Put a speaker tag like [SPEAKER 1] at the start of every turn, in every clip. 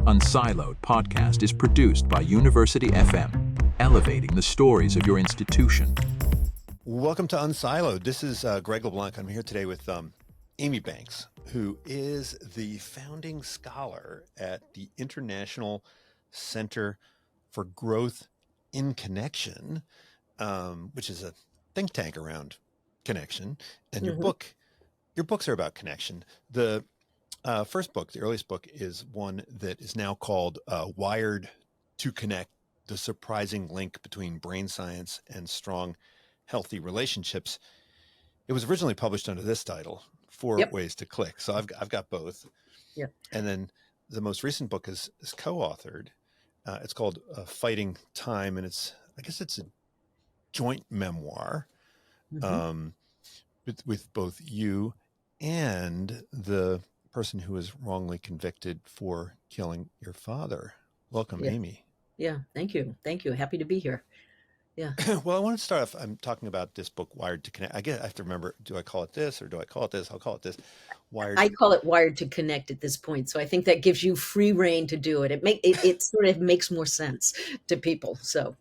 [SPEAKER 1] unSILOed podcast is produced by University FM, elevating the stories of your institution.
[SPEAKER 2] Welcome to unSILOed. This is Greg LeBlanc. I'm here today with Amy Banks, who is the founding scholar at the International Center for Growth in Connection, which is a think tank around connection. And your books are about connection. The first book, the earliest book, is one that is now called Wired to Connect: The Surprising Link Between Brain Science and Strong, Healthy Relationships. It was originally published under this title, Four Ways to Click. So I've got both.
[SPEAKER 3] Yeah.
[SPEAKER 2] And then the most recent book is co-authored. It's called Fighting Time, and I guess it's a joint memoir with both you and the person who was wrongly convicted for killing your father. Welcome, Amy.
[SPEAKER 3] Yeah, thank you. Thank you. Happy to be here. Yeah.
[SPEAKER 2] Well, I want to start off, I'm talking about this book, Wired to Connect. I guess I have to remember, do I call it this or do I call it this? I'll call it this.
[SPEAKER 3] I call it Wired to Connect at this point. So I think that gives you free reign to do it. It sort of makes more sense to people. So,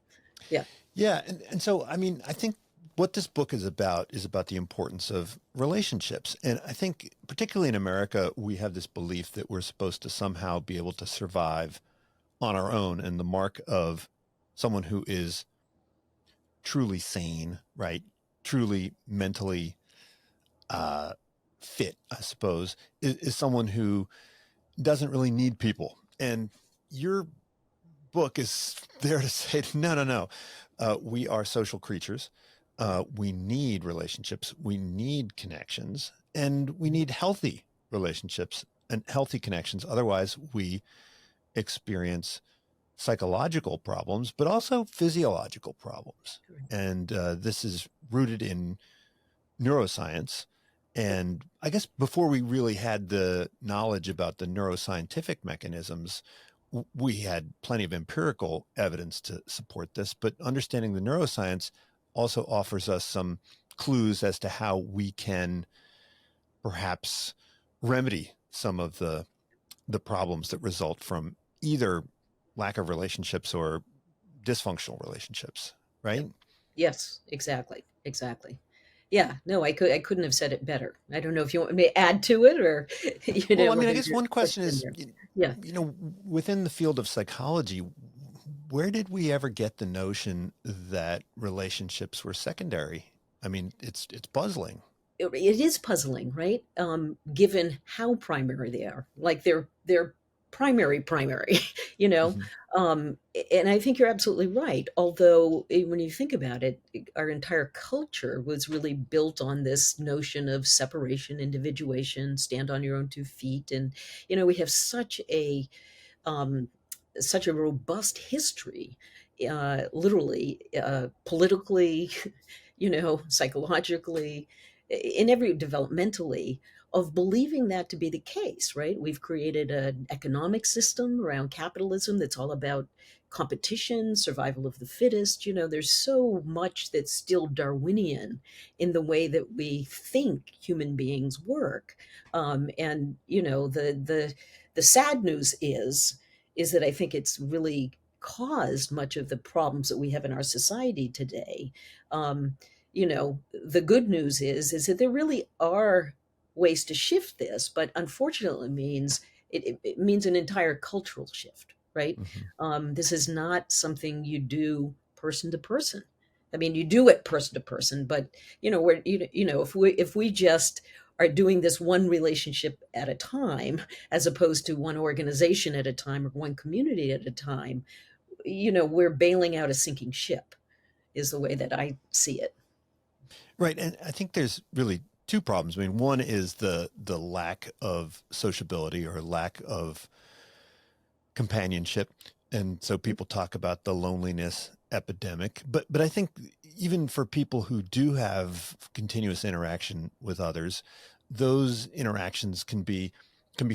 [SPEAKER 3] yeah.
[SPEAKER 2] Yeah. And so, I mean, I think what this book is about the importance of relationships. And I think particularly in America, we have this belief that we're supposed to somehow be able to survive on our own. And the mark of someone who is truly sane, right? Truly mentally fit, I suppose, is someone who doesn't really need people. And your book is there to say, no. We are social creatures. We need relationships. We need connections, and we need healthy relationships and healthy connections. Otherwise, we experience psychological problems, but also physiological problems. And this is rooted in neuroscience. And I guess before we really had the knowledge about the neuroscientific mechanisms, we had plenty of empirical evidence to support this, but understanding the neuroscience also offers us some clues as to how we can perhaps remedy some of the problems that result from either lack of relationships or dysfunctional relationships, right?
[SPEAKER 3] Yes, exactly. Yeah, no, I couldn't have said it better. I don't know if you want me to add to it or,
[SPEAKER 2] Well, I mean, I guess one question is,
[SPEAKER 3] yeah,
[SPEAKER 2] within the field of psychology, where did we ever get the notion that relationships were secondary? I mean, it's puzzling.
[SPEAKER 3] it is puzzling, right? Given how primary they are, like they're primary, and I think you're absolutely right. Although when you think about it, our entire culture was really built on this notion of separation, individuation, stand on your own 2 feet. And, we have such a robust history, literally, politically, psychologically, in every developmentally, of believing that to be the case, right? We've created an economic system around capitalism that's all about competition, survival of the fittest. There's so much that's still Darwinian in the way that we think human beings work. And the sad news is that I think it's really caused much of the problems that we have in our society today. The good news is that there really are ways to shift this, but unfortunately it means an entire cultural shift, right? This is not something you do person to person. I mean, you do it person to person, but if we just are doing this one relationship at a time, as opposed to one organization at a time or one community at a time, we're bailing out a sinking ship, is the way that I see it.
[SPEAKER 2] Right. And I think there's really two problems. I mean, one is the lack of sociability or lack of companionship. And so people talk about the loneliness epidemic, but I think even for people who do have continuous interaction with others, those interactions can be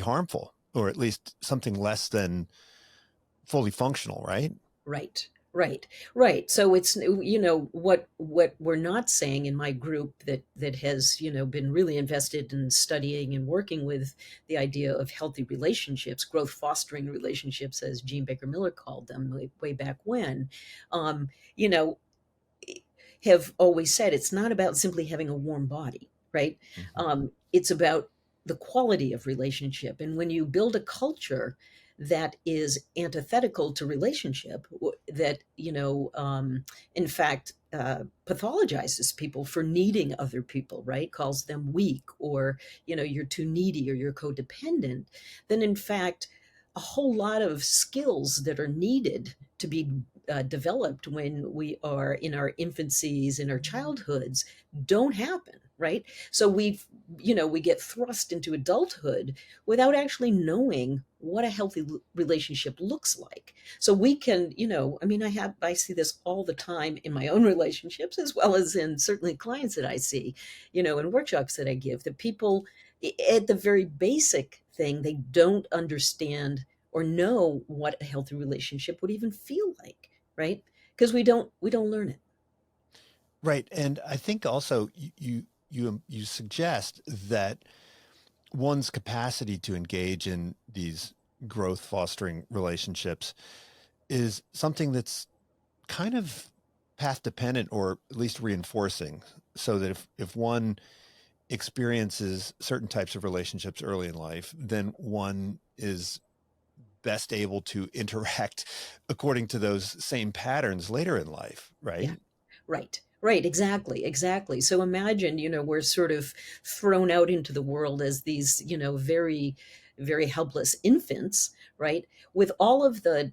[SPEAKER 2] harmful, or at least something less than fully functional, right?
[SPEAKER 3] Right. Right, right. So it's, what we're not saying in my group that has, been really invested in studying and working with the idea of healthy relationships, growth fostering relationships, as Jean Baker Miller called them way back when. You know, have always said it's not about simply having a warm body, right?
[SPEAKER 2] Mhm.
[SPEAKER 3] It's about the quality of relationship. And when you build a culture that is antithetical to relationship, that, in fact, pathologizes people for needing other people, right? Calls them weak, or, you're too needy, or you're codependent, then in fact, a whole lot of skills that are needed to be developed when we are in our infancies, in our childhoods, don't happen, right? So we get thrust into adulthood without actually knowing what a healthy relationship looks like. So we can, I mean, I see this all the time in my own relationships, as well as in certainly clients that I see, in workshops that I give, that people, at the very basic thing, they don't understand or know what a healthy relationship would even feel like, right? Because we don't learn it.
[SPEAKER 2] Right. And I think also you suggest that one's capacity to engage in these growth fostering relationships is something that's kind of path dependent, or at least reinforcing, so that if one experiences certain types of relationships early in life, then one is best able to interact according to those same patterns later in life,
[SPEAKER 3] Yeah.
[SPEAKER 2] right?
[SPEAKER 3] Right. Right. Exactly. Exactly. So imagine, we're sort of thrown out into the world as these, very, very helpless infants, right? With all of the,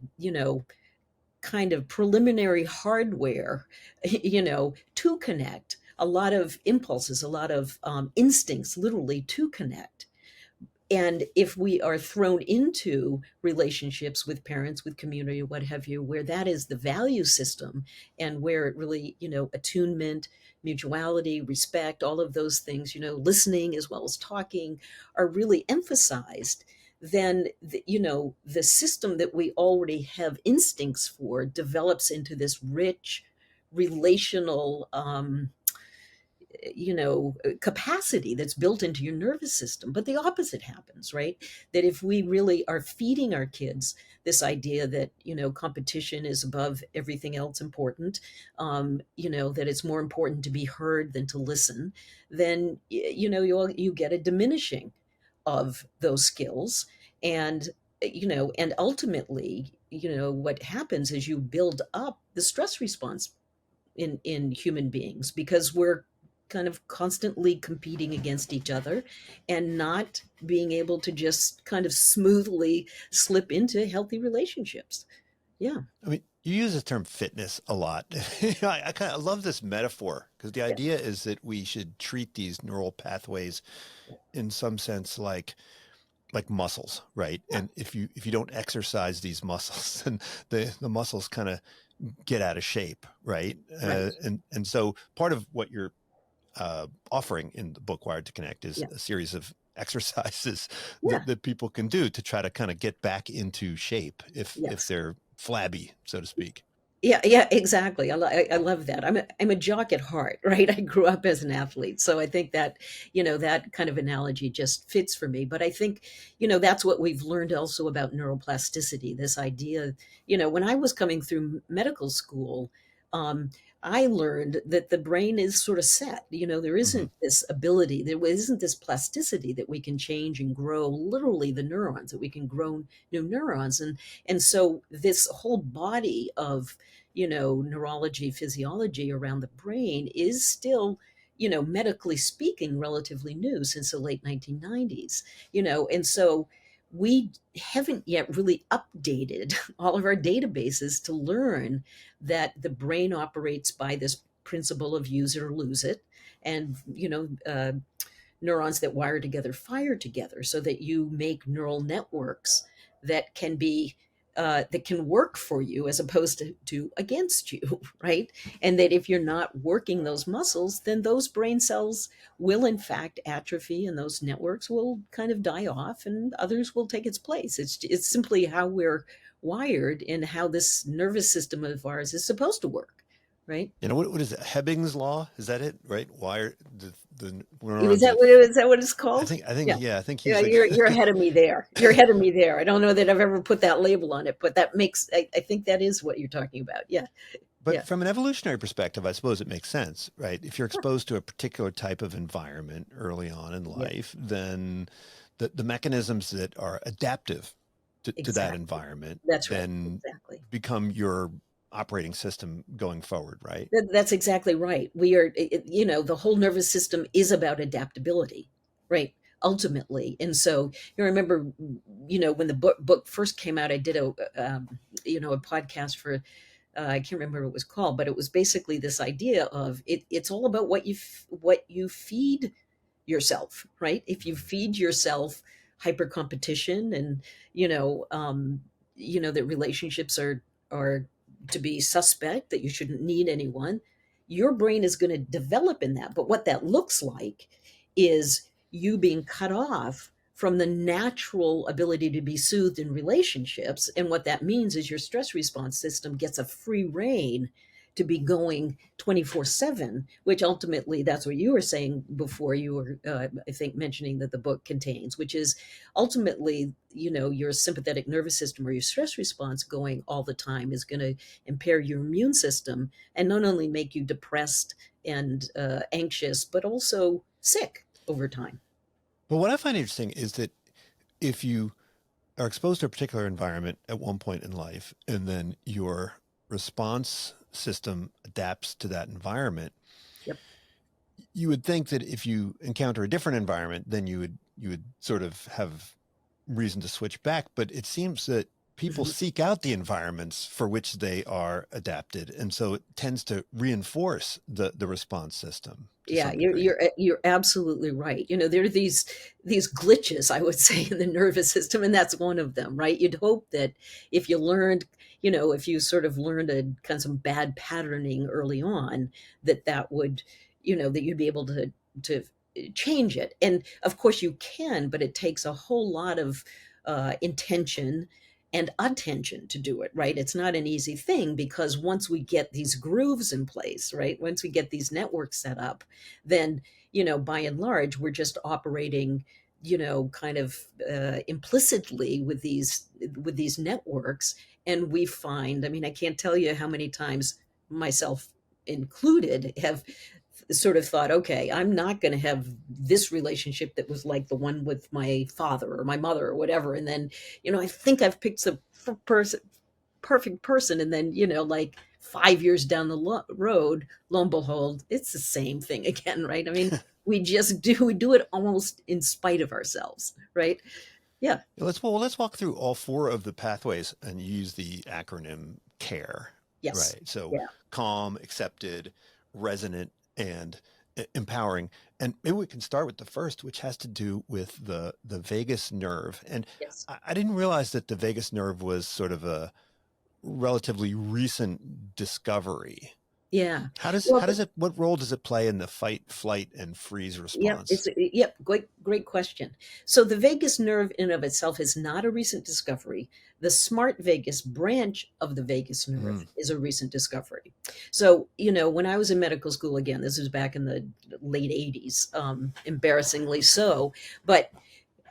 [SPEAKER 3] kind of preliminary hardware, to connect, a lot of impulses, a lot of instincts, literally, to connect. And if we are thrown into relationships with parents, with community, what have you, where that is the value system, and where it really, attunement, mutuality, respect, all of those things, listening as well as talking, are really emphasized, then the system that we already have instincts for develops into this rich relational, capacity that's built into your nervous system. But the opposite happens, right? That if we really are feeding our kids this idea that, competition is above everything else important, that it's more important to be heard than to listen, then, you get a diminishing of those skills. And, and ultimately, what happens is you build up the stress response in human beings, because we're kind of constantly competing against each other and not being able to just kind of smoothly slip into healthy relationships. Yeah.
[SPEAKER 2] I mean, you use the term fitness a lot. I kind of love this metaphor, because the
[SPEAKER 3] Yeah.
[SPEAKER 2] idea is that we should treat these neural pathways in some sense like muscles, right?
[SPEAKER 3] Yeah.
[SPEAKER 2] And if you don't exercise these muscles, then the muscles kind of get out of shape, right?
[SPEAKER 3] Right.
[SPEAKER 2] And so part of what you're offering in the book Wired to Connect is
[SPEAKER 3] Yeah.
[SPEAKER 2] a series of exercises
[SPEAKER 3] Yeah.
[SPEAKER 2] that people can do to try to kind of get back into shape if
[SPEAKER 3] Yes.
[SPEAKER 2] they're flabby, so to speak.
[SPEAKER 3] Yeah, yeah, exactly. I love that. I'm a jock at heart, right? I grew up as an athlete, so I think that, that kind of analogy just fits for me. But I think, that's what we've learned also about neuroplasticity. This idea, when I was coming through medical school, um, I learned that the brain is sort of set. There
[SPEAKER 2] Hmm.
[SPEAKER 3] isn't this ability, there isn't this plasticity that we can change and grow. Literally, the neurons, that we can grow new neurons, and so this whole body of, neurology, physiology around the brain is still, medically speaking, relatively new since the late 1990s, and so we haven't yet really updated all of our databases to learn that the brain operates by this principle of use it or lose it. And, neurons that wire together fire together, so that you make neural networks that can be that can work for you as opposed to against you, right? And that if you're not working those muscles, then those brain cells will in fact atrophy, and those networks will kind of die off, and others will take its place. It's simply how we're wired and how this nervous system of ours is supposed to work, right?
[SPEAKER 2] What is it? Hebbing's law? Is that it? Right? Wire the
[SPEAKER 3] Is
[SPEAKER 2] neurons.
[SPEAKER 3] that what is that what it's called?
[SPEAKER 2] Yeah. I think
[SPEAKER 3] Yeah,
[SPEAKER 2] he's like
[SPEAKER 3] you're ahead of me there. You're ahead of me there. I don't know that I've ever put that label on it, but that makes I think that is what you're talking about. Yeah, yeah,
[SPEAKER 2] But from an evolutionary perspective, I suppose it makes sense, right? If you're exposed to a particular type of environment early on in
[SPEAKER 3] yeah.
[SPEAKER 2] life, then the mechanisms that are adaptive to that
[SPEAKER 3] Exactly.
[SPEAKER 2] environment
[SPEAKER 3] That's right.
[SPEAKER 2] then
[SPEAKER 3] Exactly.
[SPEAKER 2] become your operating system going forward, right?
[SPEAKER 3] That's exactly right. We are, the whole nervous system is about adaptability, right? Ultimately. And so you remember, when the book first came out, I did a podcast for, I can't remember what it was called, but it was basically this idea of it's all about what you feed yourself, right? If you feed yourself hyper competition and, that relationships are to be suspect, that you shouldn't need anyone, your brain is going to develop in that. But what that looks like is you being cut off from the natural ability to be soothed in relationships. And what that means is your stress response system gets a free rein to be going 24/7, which ultimately that's what you were saying before you were, I think, mentioning that the book contains, which is ultimately, your sympathetic nervous system or your stress response going all the time is going to impair your immune system and not only make you depressed and anxious, but also sick over time.
[SPEAKER 2] But what I find interesting is that if you are exposed to a particular environment at one point in life, and then your response system adapts to that environment,
[SPEAKER 3] Yep.
[SPEAKER 2] you would think that if you encounter a different environment, then you would sort of have reason to switch back. But it seems that people
[SPEAKER 3] Mhm.
[SPEAKER 2] seek out the environments for which they are adapted, and so it tends to reinforce the response system to
[SPEAKER 3] Yeah,
[SPEAKER 2] some
[SPEAKER 3] you're
[SPEAKER 2] degree.
[SPEAKER 3] you're you're absolutely right. There are these glitches, I would say, in the nervous system, and that's one of them, right? You'd hope that if you learned, if you sort of learned a kind of some bad patterning early on, that would, that you'd be able to change it. And of course you can, but it takes a whole lot of intention and attention to do it, right? It's not an easy thing because once we get these grooves in place, right? Once we get these networks set up, then, by and large, we're just operating, kind of implicitly with these networks. And we find, I mean, I can't tell you how many times, myself included, have sort of thought, okay, I'm not going to have this relationship that was like the one with my father or my mother or whatever. And then, I think I've picked the perfect person. And then, like 5 years down the road, lo and behold, it's the same thing again, right? I mean, we do it almost in spite of ourselves, right? Yeah.
[SPEAKER 2] Let's walk through all four of the pathways and use the acronym CARE,
[SPEAKER 3] Yes.
[SPEAKER 2] right? So
[SPEAKER 3] Yeah.
[SPEAKER 2] calm, accepted, resonant, and empowering. And maybe we can start with the first, which has to do with the vagus nerve. And
[SPEAKER 3] Yes.
[SPEAKER 2] I didn't realize that the vagus nerve was sort of a relatively recent discovery.
[SPEAKER 3] Yeah.
[SPEAKER 2] How
[SPEAKER 3] Well,
[SPEAKER 2] does it, what role does it play in the fight, flight, and freeze
[SPEAKER 3] yep,
[SPEAKER 2] response?
[SPEAKER 3] great question. So the vagus nerve in and of itself is not a recent discovery. The smart vagus branch of the vagus nerve
[SPEAKER 2] Mm.
[SPEAKER 3] is a recent discovery. So, when I was in medical school, again, this was back in the late 80s, embarrassingly so, but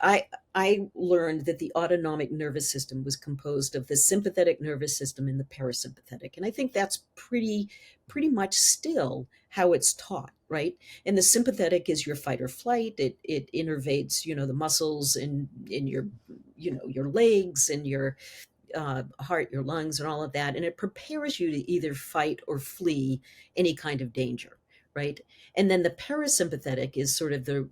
[SPEAKER 3] I I learned that the autonomic nervous system was composed of the sympathetic nervous system and the parasympathetic. And I think that's pretty much still how it's taught, right? And the sympathetic is your fight or flight. It innervates, the muscles in your legs and your heart, your lungs, and all of that. And it prepares you to either fight or flee any kind of danger, right? And then the parasympathetic is sort of the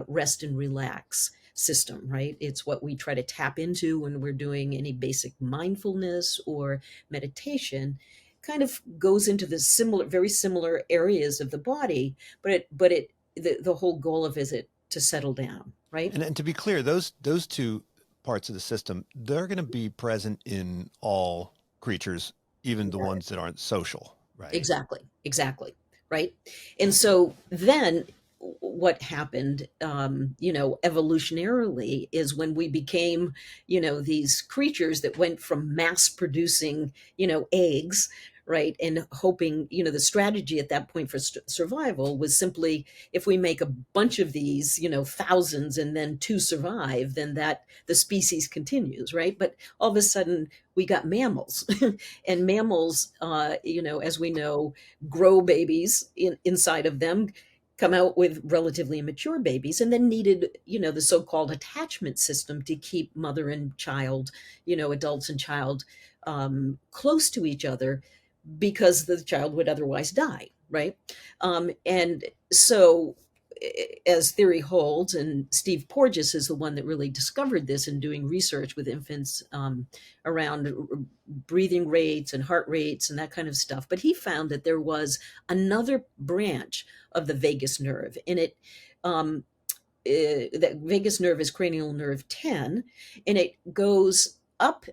[SPEAKER 3] rest and relax system, right? It's what we try to tap into when we're doing any basic mindfulness or meditation. Kind of goes into the very similar areas of the body, the whole goal of it is to settle down, right?
[SPEAKER 2] And to be clear, those two parts of the system, they're going to be present in all creatures, even the ones that aren't social, right?
[SPEAKER 3] Exactly, exactly, right? And so then what happened, evolutionarily is when we became, these creatures that went from mass producing, eggs, right? And hoping, the strategy at that point for survival was simply if we make a bunch of these, thousands, and then two survive, then that the species continues, right? But all of a sudden we got mammals. And mammals, as we know, grow babies inside of them, come out with relatively immature babies, and then needed, the so-called attachment system to keep mother and child, adults and child, close to each other, because the child would otherwise die, right? And so, as theory holds, and Steve Porges is the one that really discovered this in doing research with infants, around breathing rates and heart rates and that kind of stuff. But he found that there was another branch of the vagus nerve, and um, that vagus nerve is cranial nerve 10, and it goes up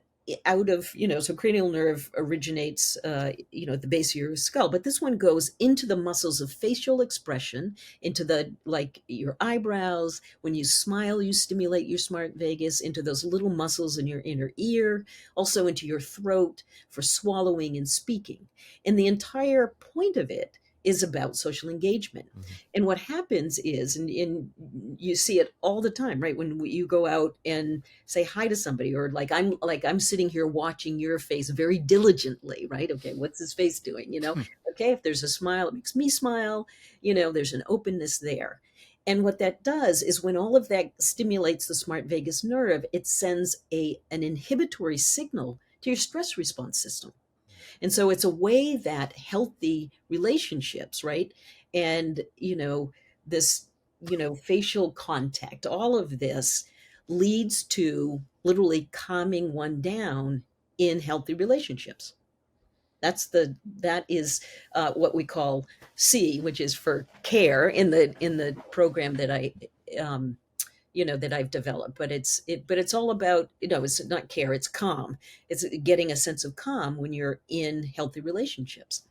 [SPEAKER 3] out of, so cranial nerve originates, at the base of your skull, but this one goes into the muscles of facial expression, into the, like your eyebrows. When you smile, you stimulate your smart vagus, into those little muscles in your inner ear, also into your throat for swallowing and speaking. And the entire point of it is about social engagement.
[SPEAKER 2] Mm-hmm.
[SPEAKER 3] And what happens is, and you see it all the time, right? When you go out and say hi to somebody, or like I'm sitting here watching your face very diligently, right? Okay, what's his face doing? Okay, if there's a smile, it makes me smile. There's an openness there. And what that does is, when all of that stimulates the smart vagus nerve, it sends an inhibitory signal to your stress response system. And so it's a way that healthy relationships, right? And, this, facial contact, all of this leads to literally calming one down in healthy relationships. That is what we call C, which is for care in the program that um, that I've developed. But it's all about, it's not care, it's calm. It's getting a sense of calm when you're in healthy relationships.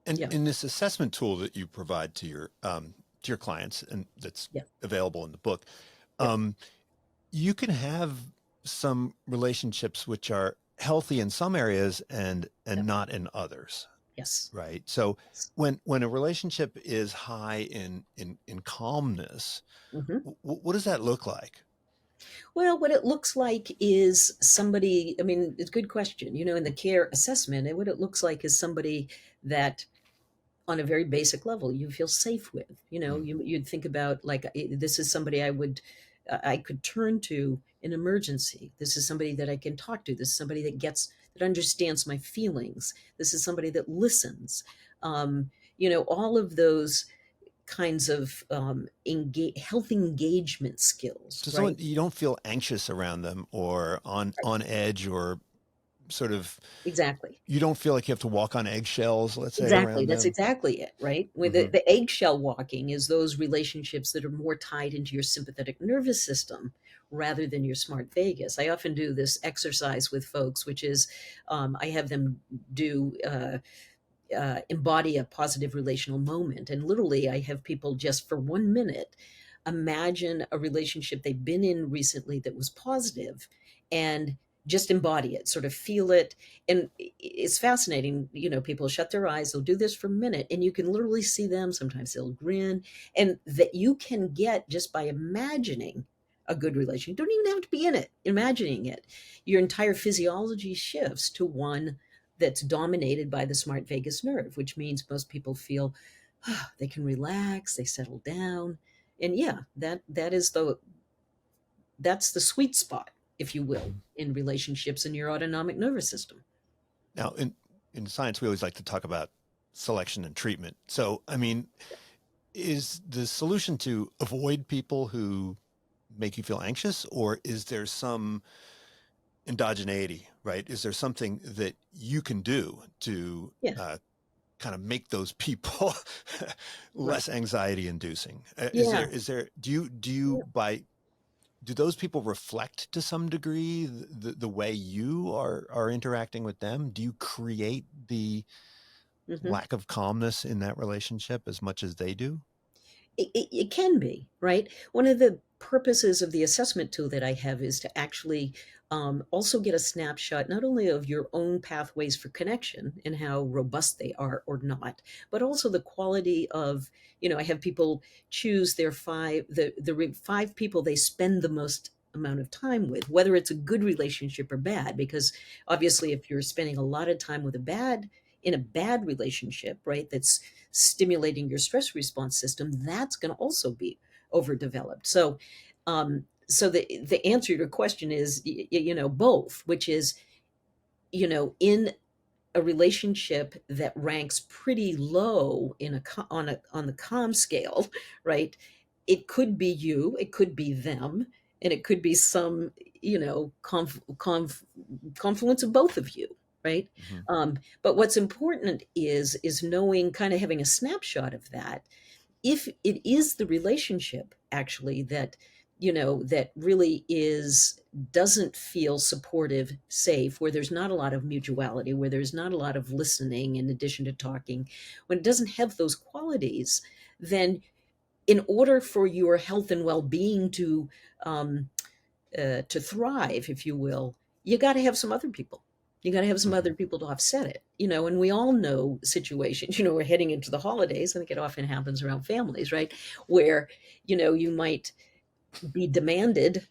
[SPEAKER 2] And
[SPEAKER 3] Yeah.
[SPEAKER 2] in this assessment tool that you provide to your clients, and that's
[SPEAKER 3] Yeah.
[SPEAKER 2] available in the book,
[SPEAKER 3] Yeah.
[SPEAKER 2] you can have some relationships which are healthy in some areas and
[SPEAKER 3] Yeah.
[SPEAKER 2] not in others,
[SPEAKER 3] Yes.
[SPEAKER 2] right? So when a relationship is high in calmness,
[SPEAKER 3] Hmm.
[SPEAKER 2] what does that look like?
[SPEAKER 3] Well, what it looks like is somebody, I mean, it's a good question. In the care assessment, and what it looks like is somebody that, on a very basic level, you feel safe with.
[SPEAKER 2] Mm.
[SPEAKER 3] You'd think about, like, this is somebody I could turn to in emergency. This is somebody that I can talk to. This is somebody that understands my feelings. This is somebody that listens. All of those kinds of health engagement skills,
[SPEAKER 2] So someone,
[SPEAKER 3] right?
[SPEAKER 2] you don't feel anxious around them or
[SPEAKER 3] Right.
[SPEAKER 2] on edge, or sort of,
[SPEAKER 3] Exactly.
[SPEAKER 2] you don't feel like you have to walk on eggshells, let's say,
[SPEAKER 3] Exactly.
[SPEAKER 2] around
[SPEAKER 3] That's
[SPEAKER 2] them.
[SPEAKER 3] exactly it, right? With
[SPEAKER 2] Hmm.
[SPEAKER 3] the eggshell walking is those relationships that are more tied into your sympathetic nervous system rather than your smart vagus. I often do this exercise with folks, which is, I have them do embody a positive relational moment. And literally, I have people just for 1 minute imagine a relationship they've been in recently that was positive, and just embody it, sort of feel it. And it's fascinating. People shut their eyes, they'll do this for a minute, and you can literally see them. Sometimes they'll grin, and that you can get just by imagining a good relation. You don't even have to be in it, imagining it. Your entire physiology shifts to one that's dominated by the smart vagus nerve, which means most people feel they can relax, they settle down. And yeah, that's the sweet spot, if you will,
[SPEAKER 2] Hmm.
[SPEAKER 3] in relationships in your autonomic nervous system.
[SPEAKER 2] Now, in science, we always like to talk about selection and treatment. So, I mean, is the solution to avoid people who make you feel anxious, or is there some endogeneity, right? Is there something that you can do to
[SPEAKER 3] Yeah.
[SPEAKER 2] kind of make those people
[SPEAKER 3] Right.
[SPEAKER 2] less anxiety inducing?
[SPEAKER 3] Yeah.
[SPEAKER 2] Do you by do those people reflect to some degree the way you are interacting with them? Do you create the
[SPEAKER 3] Mhm.
[SPEAKER 2] lack of calmness in that relationship as much as they do?
[SPEAKER 3] It can be, right? One of the purposes of the assessment tool that I have is to actually also get a snapshot not only of your own pathways for connection and how robust they are or not, but also the quality of, I have people choose their five people they spend the most amount of time with, whether it's a good relationship or bad, because obviously if you're spending a lot of time with in a bad relationship, right, that's stimulating your stress response system, that's going to also be overdeveloped. So the answer to your question is, both, which is, in a relationship that ranks pretty low on the calm scale, right? It could be you, it could be them, and it could be some, confluence of both of you, right?
[SPEAKER 2] Mhm.
[SPEAKER 3] But what's important is knowing, kind of having a snapshot of that. If it is the relationship actually that really doesn't feel supportive, safe, where there's not a lot of mutuality, where there's not a lot of listening in addition to talking, when it doesn't have those qualities, then in order for your health and well-being um, to thrive, if you will, you got to have some other people. You got to have some other
[SPEAKER 2] Mhm.
[SPEAKER 3] people to offset it, and we all know situations, we're heading into the holidays. I think it often happens around families, right? Where, you might be demanded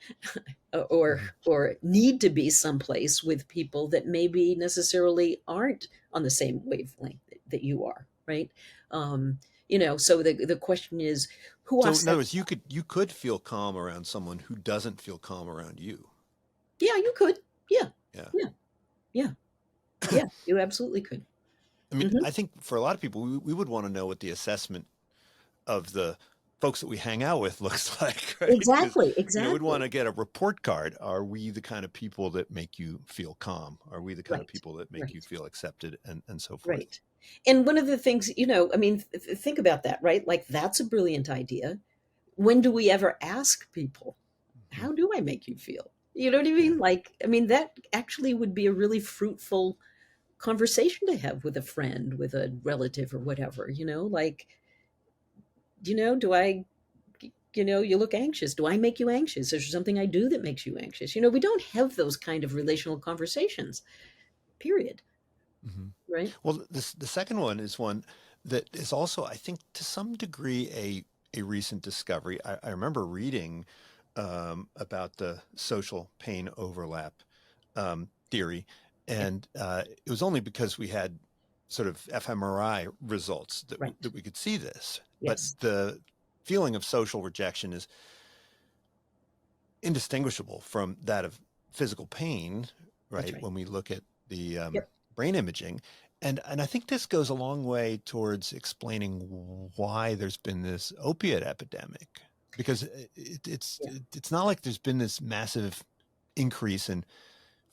[SPEAKER 3] or
[SPEAKER 2] Mhm.
[SPEAKER 3] or need to be someplace with people that maybe necessarily aren't on the same wavelength that you are, right? So the question is, who
[SPEAKER 2] So in other
[SPEAKER 3] offsets
[SPEAKER 2] words,
[SPEAKER 3] that?
[SPEAKER 2] you could feel calm around someone who doesn't feel calm around you.
[SPEAKER 3] Yeah, you could. Yeah,
[SPEAKER 2] Yeah.
[SPEAKER 3] yeah, yeah, yeah. You absolutely could.
[SPEAKER 2] I mean,
[SPEAKER 3] Hmm.
[SPEAKER 2] I think for a lot of people, we would want to know what the assessment of the folks that we hang out with looks like, right? Because,
[SPEAKER 3] Exactly,
[SPEAKER 2] we'd want
[SPEAKER 3] exactly.
[SPEAKER 2] to get a report card. Are we the kind of people that make you feel calm? Are we the kind of
[SPEAKER 3] Right,
[SPEAKER 2] people that make you
[SPEAKER 3] right,
[SPEAKER 2] feel accepted and so forth?
[SPEAKER 3] right. And one of the things, I mean, think about that, right? Like, that's a brilliant idea. When do we ever ask people,
[SPEAKER 2] Mhm.
[SPEAKER 3] how do I make you feel? You know what I
[SPEAKER 2] Yeah.
[SPEAKER 3] mean? Like, I mean, that actually would be a really fruitful conversation to have with a friend, with a relative, or whatever, like, do I, you look anxious. Do I make you anxious? Is there something I do that makes you anxious? We don't have those kind of relational conversations, period.
[SPEAKER 2] Mhm.
[SPEAKER 3] Right?
[SPEAKER 2] Well, the second one is one that is also, I think, to some degree, a recent discovery. I remember reading about the social pain overlap theory,
[SPEAKER 3] Yeah.
[SPEAKER 2] and it was only because we had sort of fMRI results
[SPEAKER 3] Right.
[SPEAKER 2] that we could see this. But
[SPEAKER 3] Yes.
[SPEAKER 2] the feeling of social rejection is indistinguishable from that of physical pain,
[SPEAKER 3] That's
[SPEAKER 2] right?
[SPEAKER 3] right.
[SPEAKER 2] When we look at the
[SPEAKER 3] Yep.
[SPEAKER 2] brain imaging, and I think this goes a long way towards explaining why there's been this opiate epidemic, because
[SPEAKER 3] Yeah.
[SPEAKER 2] it's not like there's been this massive increase in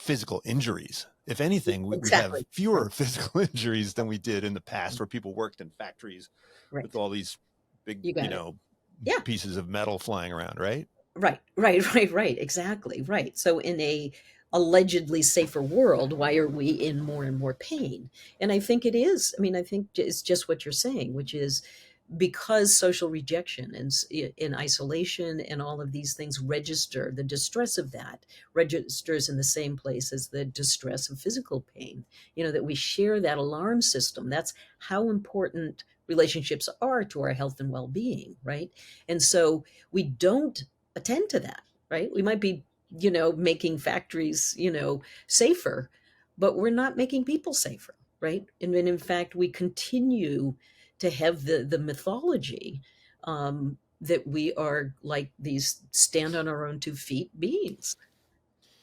[SPEAKER 2] physical injuries. If anything, we have
[SPEAKER 3] Exactly. Right.
[SPEAKER 2] fewer physical injuries than
[SPEAKER 3] Right.
[SPEAKER 2] we did in the past,
[SPEAKER 3] Right.
[SPEAKER 2] where people worked in factories with
[SPEAKER 3] Right.
[SPEAKER 2] all these big,
[SPEAKER 3] You got it. Yeah.
[SPEAKER 2] pieces of metal flying around, right?
[SPEAKER 3] Right. Right. Right. Right. Exactly. Right. So in a allegedly safer world, why are we in more and more pain? And I think it is. I mean, I think it's just what you're saying, which is because social rejection and isolation and all of these things register, the distress of that registers in the same place as the distress of physical pain, that we share that alarm system. That's how important relationships are to our health and well-being, right? And so we don't attend to that, right? We might be, making factories, safer, but we're not making people safer, right? And then in fact, we continue to have the mythology that we are like these stand on our own 2 feet beings.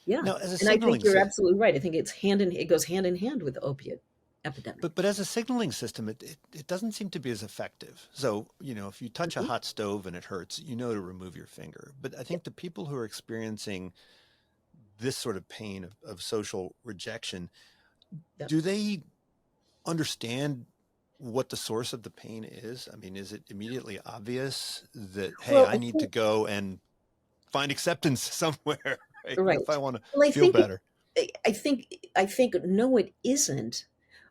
[SPEAKER 3] Yeah.
[SPEAKER 2] Now, as a
[SPEAKER 3] And I think
[SPEAKER 2] signaling
[SPEAKER 3] you're
[SPEAKER 2] system,
[SPEAKER 3] absolutely right. I think it goes hand in hand with the opiate epidemic.
[SPEAKER 2] but as a signaling system, it doesn't seem to be as effective. So, if you touch a
[SPEAKER 3] Mhm.
[SPEAKER 2] hot stove and it hurts, you know to remove your finger. But I
[SPEAKER 3] Yep.
[SPEAKER 2] think the people who are experiencing this sort of pain of social rejection,
[SPEAKER 3] Yep.
[SPEAKER 2] do they understand what the source of the pain is? I mean, is it immediately obvious that, hey,
[SPEAKER 3] Well,
[SPEAKER 2] I
[SPEAKER 3] I
[SPEAKER 2] need to
[SPEAKER 3] think
[SPEAKER 2] go and find acceptance somewhere, right? What if
[SPEAKER 3] Right.
[SPEAKER 2] I want to
[SPEAKER 3] Well,
[SPEAKER 2] feel better?
[SPEAKER 3] I think no, it isn't.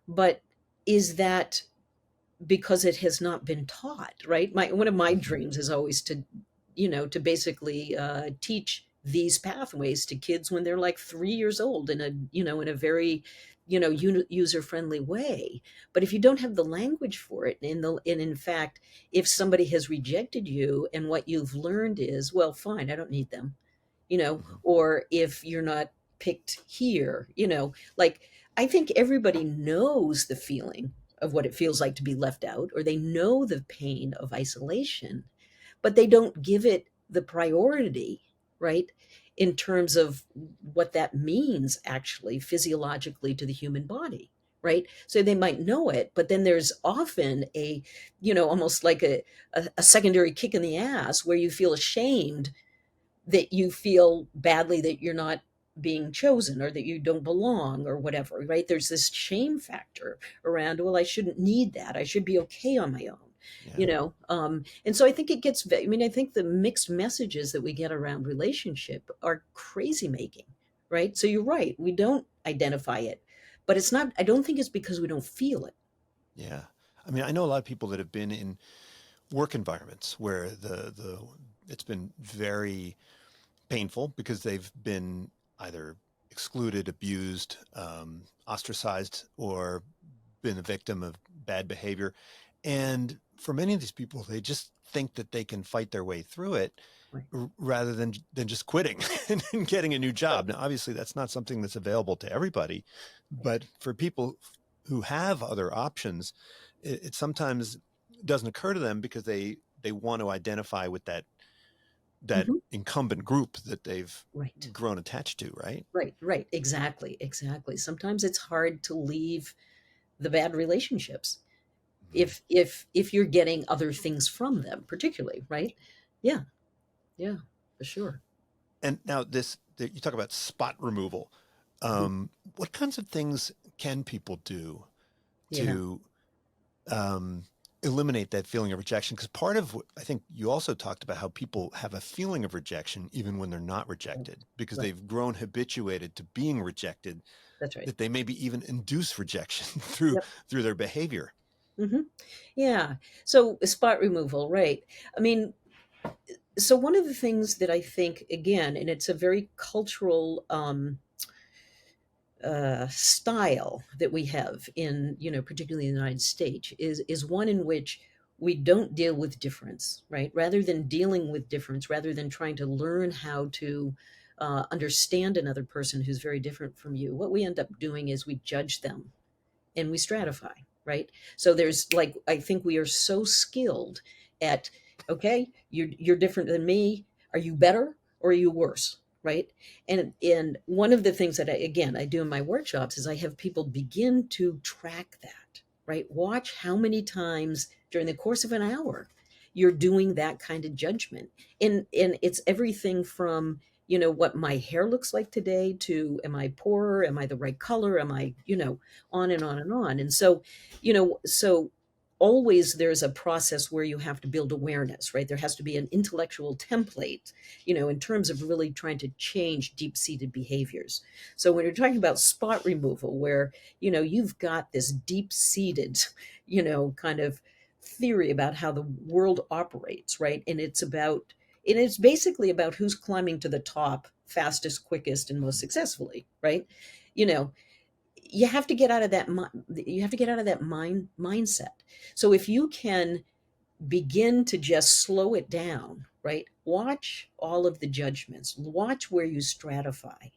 [SPEAKER 3] But is that because it has not been taught, right? One of my
[SPEAKER 2] Mhm.
[SPEAKER 3] dreams is always to, to basically teach these pathways to kids when they're like 3 years old in a very, user friendly way. But if you don't have the language for it, and in fact, if somebody has rejected you and what you've learned is, well, fine, I don't need them,
[SPEAKER 2] Mhm.
[SPEAKER 3] or if you're not picked here, like I think everybody knows the feeling of what it feels like to be left out, or they know the pain of isolation, but they don't give it the priority, right? In terms of what that means actually physiologically to the human body, right? So they might know it, but then there's often almost like a secondary kick in the ass where you feel ashamed, that you feel badly that you're not being chosen or that you don't belong or whatever, right? There's this shame factor around, well, I shouldn't need that. I should be okay on my own.
[SPEAKER 2] Yeah.
[SPEAKER 3] And so I think it gets, I mean, I think the mixed messages that we get around relationship are crazy making, right? So you're right. We don't identify it, but it's not, I don't think it's because we don't feel it.
[SPEAKER 2] Yeah. I mean, I know a lot of people that have been in work environments where the it's been very painful because they've been either excluded, abused, ostracized, or been a victim of bad behavior. And for many of these people, they just think that they can fight their way through it
[SPEAKER 3] Right.
[SPEAKER 2] rather than just quitting and getting a new job. Now, obviously, that's not something that's available to everybody, but for people who have other options, it sometimes doesn't occur to them because they want to identify with that
[SPEAKER 3] Hmm.
[SPEAKER 2] incumbent group that they've
[SPEAKER 3] Right.
[SPEAKER 2] grown attached to, right?
[SPEAKER 3] Right. Right. Exactly. Exactly. Sometimes it's hard to leave the bad relationships
[SPEAKER 2] Mhm.
[SPEAKER 3] if you're getting other things from them, particularly, right? Yeah. Yeah, for sure.
[SPEAKER 2] And now you talk about spot removal.
[SPEAKER 3] Mhm.
[SPEAKER 2] What kinds of things can people do
[SPEAKER 3] Yeah.
[SPEAKER 2] to eliminate that feeling of rejection? Because part of what I think you also talked about how people have a feeling of rejection even when they're not
[SPEAKER 3] Right.
[SPEAKER 2] rejected because
[SPEAKER 3] Right.
[SPEAKER 2] they've grown habituated to being rejected,
[SPEAKER 3] That's right.
[SPEAKER 2] that they maybe even induce rejection through
[SPEAKER 3] Yep.
[SPEAKER 2] through their behavior.
[SPEAKER 3] Hmm. Yeah. So spot removal, right? I mean, so one of the things that I think, again, and it's a very cultural style that we have in, particularly in the United States, is one in which we don't deal with difference, right? Rather than dealing with difference, rather than trying to learn how to understand another person who's very different from you, what we end up doing is we judge them and we stratify, right? So there's like, I think we are so skilled at, okay, you're different than me. Are you better or are you worse? Right. And one of the things that I do in my workshops is I have people begin to track that, right? Watch how many times during the course of an hour you're doing that kind of judgment. And it's everything from, what my hair looks like today to, am I poorer? Am I the right color? Am I, on and on and on. And so, so always there's a process where you have to build awareness, right? There has to be an intellectual template, in terms of really trying to change deep-seated behaviors. So when you're talking about spot removal, where, you've got this deep-seated, kind of theory about how the world operates, right? And it's basically about who's climbing to the top fastest, quickest, and most successfully, right? You know, you have to get out of that you have to get out of that mindset. So if you can begin to just slow it down, right? Watch all of the judgments, watch where you stratify.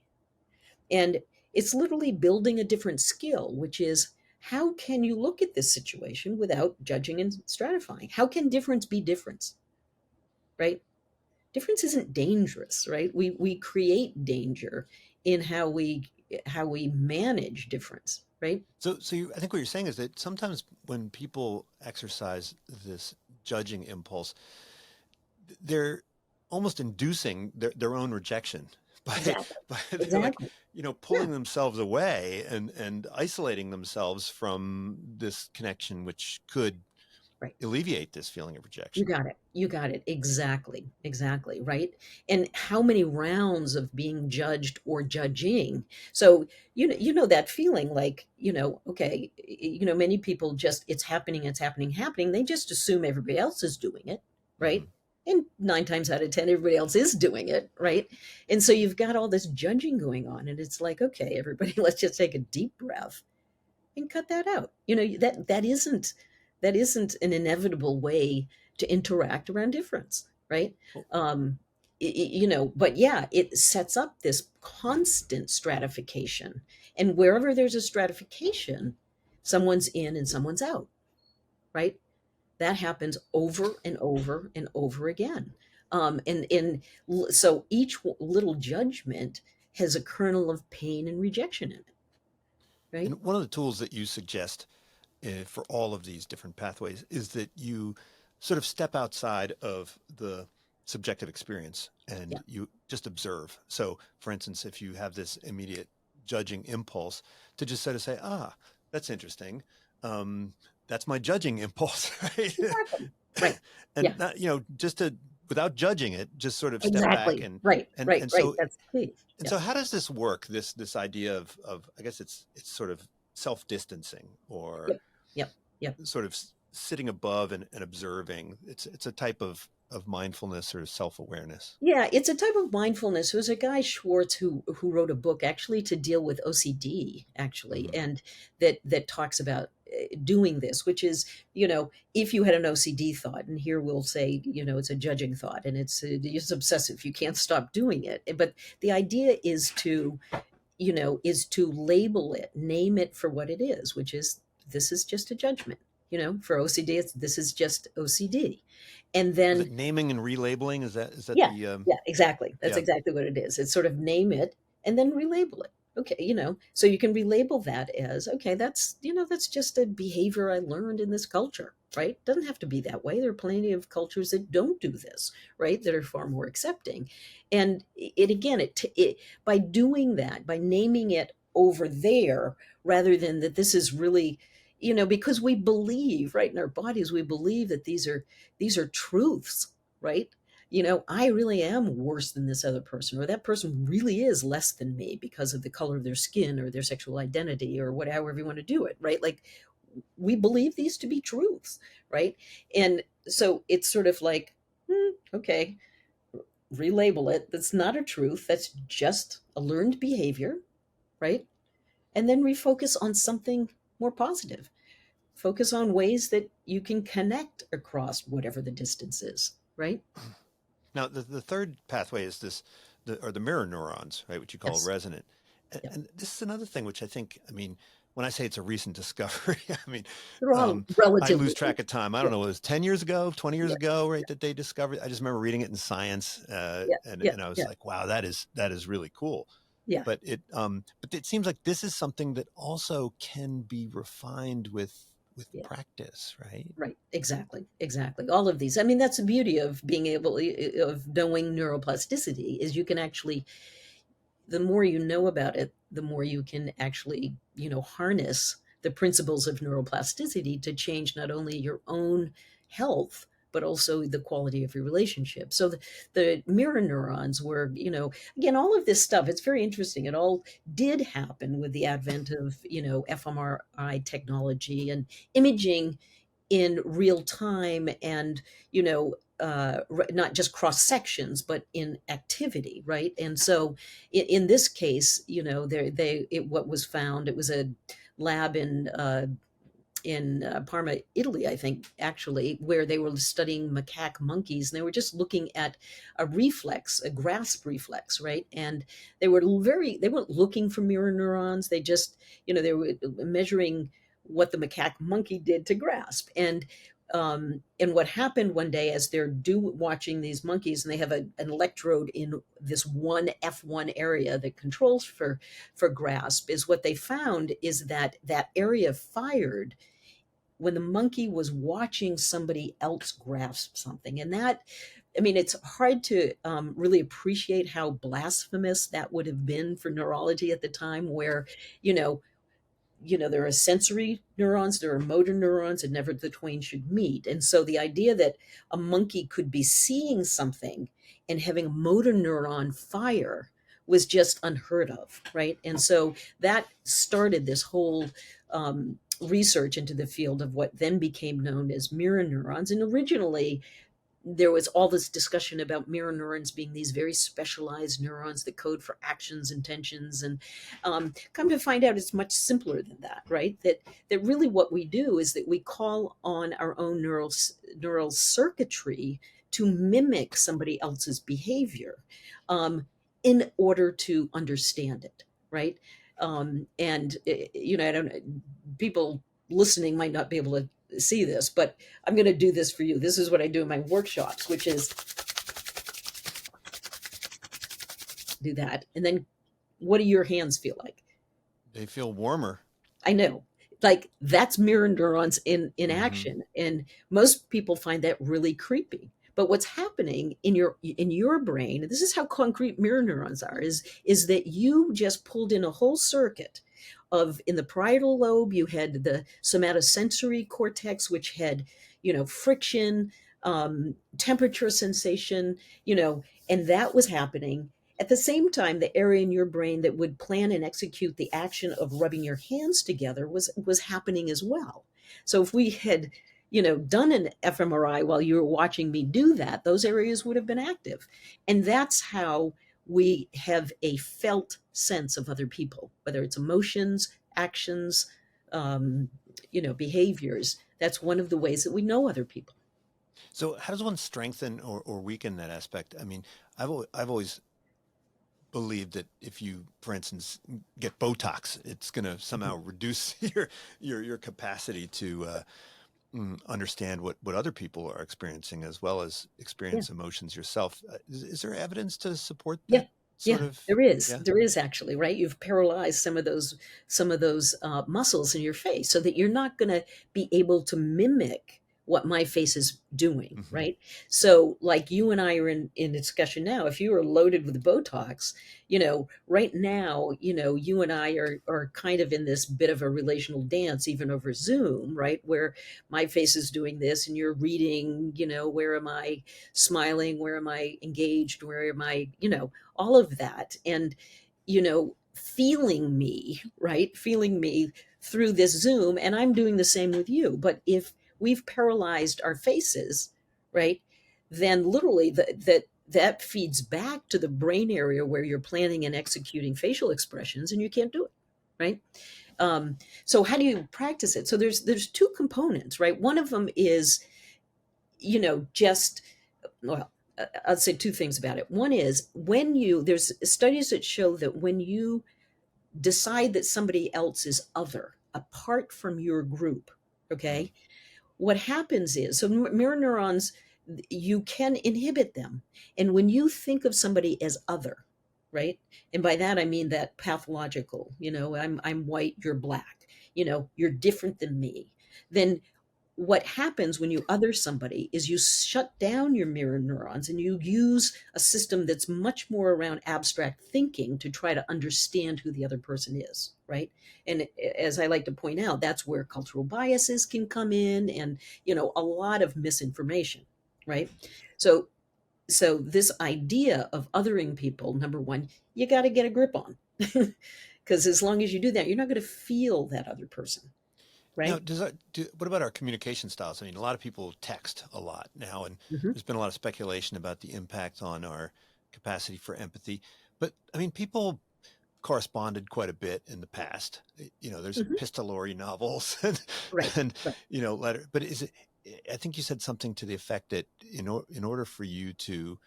[SPEAKER 3] And it's literally building a different skill, which is, how can you look at this situation without judging and stratifying? How can difference be difference, right? Difference isn't dangerous, right? We create danger in how we manage difference, right?
[SPEAKER 2] I think what you're saying is that sometimes when people exercise this judging impulse, they're almost inducing their own rejection by
[SPEAKER 3] Exactly.
[SPEAKER 2] they're like,
[SPEAKER 3] Exactly. Yeah.
[SPEAKER 2] pulling themselves away and isolating themselves from this connection, which could
[SPEAKER 3] right.
[SPEAKER 2] alleviate this feeling of
[SPEAKER 3] You
[SPEAKER 2] rejection.
[SPEAKER 3] got it. You got it. Exactly. Exactly. Right. And how many rounds of being judged or judging? So, you know that feeling like, okay, many people just, it's happening, it's happening, happening. They just assume everybody else is doing it.
[SPEAKER 2] Hmm.
[SPEAKER 3] Right. And 9 times out of 10, everybody else is doing it. Right. And so you've got all this judging going on. And it's like, okay, everybody, let's just take a deep breath and cut that out. That isn't an inevitable way to interact around difference, right?
[SPEAKER 2] Well,
[SPEAKER 3] But yeah, it sets up this constant stratification, and wherever there's a stratification, someone's in and someone's out, right? That happens over and over and over again. So each little judgment has a kernel of pain and rejection in it, right?
[SPEAKER 2] and one of the tools that you suggest for all of these different pathways is that you sort of step outside of the subjective experience
[SPEAKER 3] Yeah.
[SPEAKER 2] and you just observe. So, for instance, if you have this immediate judging impulse, to just sort of say, ah, that's interesting. That's my judging impulse, right?
[SPEAKER 3] Exactly. Right.
[SPEAKER 2] And
[SPEAKER 3] Yeah.
[SPEAKER 2] not, just to, without judging it, just sort of step back
[SPEAKER 3] Exactly.
[SPEAKER 2] and
[SPEAKER 3] Right.
[SPEAKER 2] and
[SPEAKER 3] Right.
[SPEAKER 2] and
[SPEAKER 3] Right.
[SPEAKER 2] so
[SPEAKER 3] That's the key.
[SPEAKER 2] and
[SPEAKER 3] Yeah.
[SPEAKER 2] so how does this work? This idea of I guess it's sort of self-distancing or
[SPEAKER 3] Yep. Yep. Yep.
[SPEAKER 2] sort of sitting above and observing. It's a type of mindfulness or self-awareness.
[SPEAKER 3] Yeah, it's a type of mindfulness. There's a guy Schwartz who wrote a book actually to deal with OCD actually,
[SPEAKER 2] Hmm.
[SPEAKER 3] and that talks about doing this, which is, if you had an OCD thought, and here we'll say, it's a judging thought, and it's obsessive. You can't stop doing it. But the idea is to label it, name it for what it is, which is, this is just a judgment. For OCD, this is just OCD, and
[SPEAKER 2] Was it
[SPEAKER 3] then
[SPEAKER 2] naming and relabeling? Is that
[SPEAKER 3] yeah,
[SPEAKER 2] the
[SPEAKER 3] yeah, exactly. That's
[SPEAKER 2] yeah.
[SPEAKER 3] exactly what it is. It's sort of name it and then relabel it. Okay, so you can relabel that as, okay, that's just a behavior I learned in this culture, right? Doesn't have to be that way. There are plenty of cultures that don't do this, right? That are far more accepting. And it again, it by doing that, by naming it over there, rather than that this is really, because we believe, right, in our bodies, we believe that these are truths, right? I really am worse than this other person, or that person really is less than me because of the color of their skin or their sexual identity or whatever you want to do it, right? Like, we believe these to be truths, right? And so it's sort of like, okay, relabel it. That's not a truth. That's just a learned behavior, right? And then refocus on something more positive. Focus on ways that you can connect across whatever the distance is, right?
[SPEAKER 2] Now the third pathway is the mirror neurons, right, which you call
[SPEAKER 3] Yes.
[SPEAKER 2] resonant. And,
[SPEAKER 3] Yep.
[SPEAKER 2] and this is another thing which I mean, when I say it's a recent discovery, I mean,
[SPEAKER 3] They're all
[SPEAKER 2] I lose
[SPEAKER 3] relatively.
[SPEAKER 2] track of time. I
[SPEAKER 3] Yeah.
[SPEAKER 2] don't know, it was 10 years ago, 20 years
[SPEAKER 3] Yeah.
[SPEAKER 2] ago, right, that they discovered. I just remember reading it in Science,
[SPEAKER 3] Yeah. Yeah.
[SPEAKER 2] and I was
[SPEAKER 3] Yeah.
[SPEAKER 2] like, wow, that is really cool.
[SPEAKER 3] Yeah.
[SPEAKER 2] But it seems like this is something that also can be refined with
[SPEAKER 3] Yeah.
[SPEAKER 2] practice, right?
[SPEAKER 3] Right. Exactly. Exactly. All of these. I mean, that's the beauty of being able of knowing neuroplasticity is you can actually, the more you know about it, the more you can actually, harness the principles of neuroplasticity to change not only your own health, but also the quality of your relationship. So the mirror neurons were, again, all of this stuff, it's very interesting. It all did happen with the advent of, fMRI technology and imaging in real time, and not just cross sections but in activity, right? And so in this case, what was found, it was a lab in Parma, Italy, I think, actually, where they were studying macaque monkeys, and they were just looking at a reflex, a grasp reflex, right? And they weren't looking for mirror neurons. They just, they were measuring what the macaque monkey did to grasp. And what happened one day, as they're watching these monkeys, and they have an electrode in this one F1 area that controls for grasp, is what they found is that area fired when the monkey was watching somebody else grasp something. And that, I mean, it's hard to really appreciate how blasphemous that would have been for neurology at the time, where, you know, there are sensory neurons, there are motor neurons, and never the twain should meet. And so the idea that a monkey could be seeing something and having a motor neuron fire was just unheard of, right? And so that started this whole research into the field of what then became known as mirror neurons. And originally, there was all this discussion about mirror neurons being these very specialized neurons that code for actions, intentions, and come to find out it's much simpler than that, right? That really what we do is that we call on our own neural circuitry to mimic somebody else's behavior in order to understand it, right? And I don't. People listening might not be able to see this, but I'm going to do this for you. This is what I do in my workshops, which is do that. And then what do your hands feel like?
[SPEAKER 2] They feel warmer.
[SPEAKER 3] I know. Like that's mirror neurons in
[SPEAKER 2] Mhm.
[SPEAKER 3] action. And most people find that really creepy. But what's happening in your brain, and this is how concrete mirror neurons are, is that you just pulled in a whole circuit of in the parietal lobe, you had the somatosensory cortex, which had, friction, temperature sensation, and that was happening. At the same time, the area in your brain that would plan and execute the action of rubbing your hands together was happening as well. So if we had, done an fMRI while you were watching me do that, those areas would have been active. And that's how we have a felt sense of other people, whether it's emotions, actions, behaviors. That's one of the ways that we know other people.
[SPEAKER 2] So how does one strengthen or weaken that aspect? I mean, I've always believed that if you, for instance, get Botox, it's going to somehow reduce your capacity to understand what other people are experiencing as well as
[SPEAKER 3] Yeah.
[SPEAKER 2] experience emotions yourself. Is there evidence to support
[SPEAKER 3] Yeah.
[SPEAKER 2] that sort
[SPEAKER 3] Yeah,
[SPEAKER 2] of?
[SPEAKER 3] there is.
[SPEAKER 2] Yeah.
[SPEAKER 3] There is actually, right? You've paralyzed some of those muscles in your face, so that you're not going to be able to mimic what my face is doing,
[SPEAKER 2] Hmm.
[SPEAKER 3] right? So, like you and I are in discussion now. If you were loaded with Botox, right now, you and I are kind of in this bit of a relational dance, even over Zoom, right? Where my face is doing this, and you're reading, where am I smiling? Where am I engaged? Where am I, all of that, and feeling me, right, feeling me through this Zoom, and I'm doing the same with you. But if we've paralyzed our faces, right, then literally that feeds back to the brain area where you're planning and executing facial expressions, and you can't do it, right? So how do you practice it? So there's two components, right? One of them is, just, well, I'll say two things about it. One is there's studies that show that when you decide that somebody else is other, apart from your group, okay, what happens is, so mirror neurons, you can inhibit them. And when you think of somebody as other, right? And by that I mean that pathological, I'm white, you're black, you're different than me. Then what happens when you other somebody is you shut down your mirror neurons and you use a system that's much more around abstract thinking to try to understand who the other person is, right? And as I like to point out, that's where cultural biases can come in, and a lot of misinformation, right? So this idea of othering people, number one, you got to get a grip on, because as long as you do that, you're not going to feel that other person,
[SPEAKER 2] Now,
[SPEAKER 3] right?
[SPEAKER 2] what about our communication styles? I mean, a lot of people text a lot now, and
[SPEAKER 3] Hmm.
[SPEAKER 2] there's been a lot of speculation about the impact on our capacity for empathy. But I mean, people corresponded quite a bit in the past. There's
[SPEAKER 3] Hmm.
[SPEAKER 2] epistolary novels and
[SPEAKER 3] Right,
[SPEAKER 2] and
[SPEAKER 3] right.
[SPEAKER 2] letter. But is it? I think you said something to the effect that in order for you to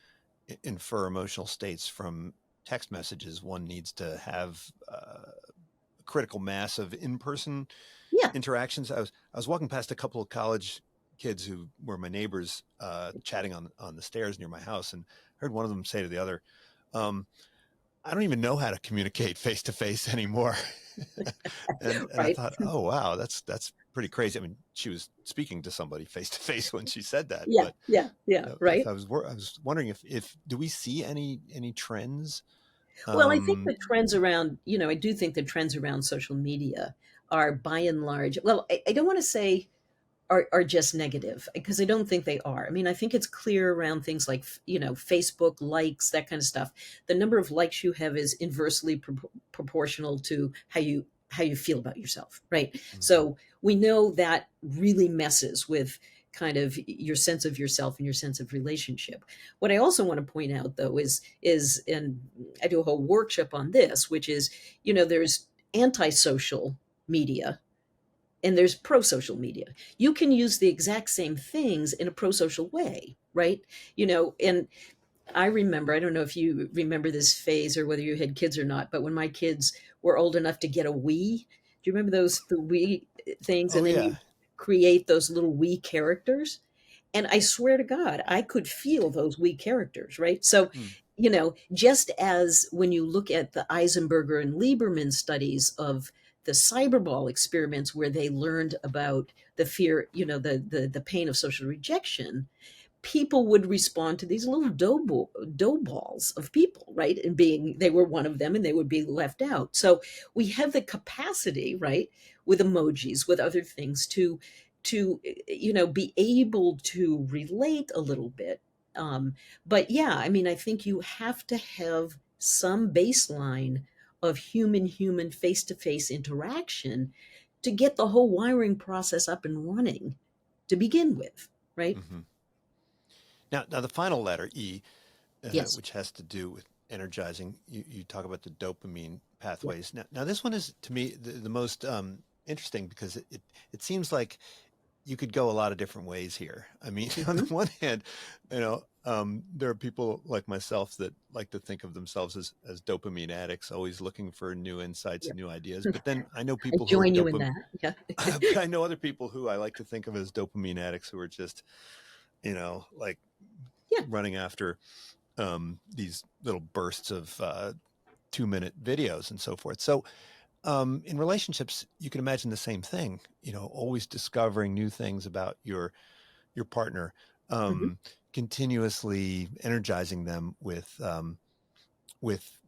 [SPEAKER 2] infer emotional states from text messages, one needs to have a critical mass of in-person
[SPEAKER 3] Yeah.
[SPEAKER 2] interactions. I was walking past a couple of college kids who were my neighbors, chatting on the stairs near my house, and heard one of them say to the other, um, "I don't even know how to communicate face to face anymore." and I
[SPEAKER 3] Right.
[SPEAKER 2] thought, oh wow, that's pretty crazy. I mean, she was speaking to somebody face to face when she said that,
[SPEAKER 3] Yeah,
[SPEAKER 2] but
[SPEAKER 3] yeah, yeah,
[SPEAKER 2] if
[SPEAKER 3] right.
[SPEAKER 2] I was wondering if do we see any trends?
[SPEAKER 3] Well, I think
[SPEAKER 2] Um,
[SPEAKER 3] the trends around, I do think the trends around social media are by and large, well, I don't want to say are just negative, because I don't think they are. I mean, I think it's clear around things like, Facebook likes, that kind of stuff. The number of likes you have is inversely proportional to how you feel about yourself, right?
[SPEAKER 2] Mhm.
[SPEAKER 3] So we know that really messes with kind of your sense of yourself and your sense of relationship. What I also want to point out, though, is and I do a whole workshop on this, which is, there's antisocial media and there's pro-social media. You can use the exact same things in a pro-social way, right? And I remember, I don't know if you remember this phase or whether you had kids or not, but when my kids were old enough to get a Wii, do you remember the Wii things?
[SPEAKER 2] Oh
[SPEAKER 3] And then
[SPEAKER 2] yeah.
[SPEAKER 3] you create those little Wii characters. And I swear to God, I could feel those Wii characters, right? So,
[SPEAKER 2] Hmm.
[SPEAKER 3] just as when you look at the Eisenberger and Lieberman studies of the cyberball experiments where they learned about the fear, the pain of social rejection, people would respond to these little dough balls of people, right? And they were one of them and they would be left out. So we have the capacity, right, with emojis, with other things to be able to relate a little bit. But yeah, I mean, I think you have to have some baseline of human face to face interaction to get the whole wiring process up and running to begin with, right?
[SPEAKER 2] Hmm. Now the final letter E,
[SPEAKER 3] Yes.
[SPEAKER 2] which has to do with energizing. You talk about the dopamine
[SPEAKER 3] Yeah.
[SPEAKER 2] pathways. Now this one is to me the most interesting because it seems like you could go a lot of different ways here. I mean, on the
[SPEAKER 3] Mhm.
[SPEAKER 2] one hand, there are people like myself that like to think of themselves as dopamine addicts, always looking for new insights
[SPEAKER 3] Yeah.
[SPEAKER 2] and new ideas. But then I know
[SPEAKER 3] I
[SPEAKER 2] people who are
[SPEAKER 3] join you in
[SPEAKER 2] dopamine,
[SPEAKER 3] that. Yeah.
[SPEAKER 2] but I know other people who I like to think of as dopamine addicts who are just, like
[SPEAKER 3] Yeah.
[SPEAKER 2] running after these little bursts of 2-minute videos and so forth. So in relationships, you can imagine the same thing. Always discovering new things about your partner,
[SPEAKER 3] Mhm.
[SPEAKER 2] um, continuously energizing them with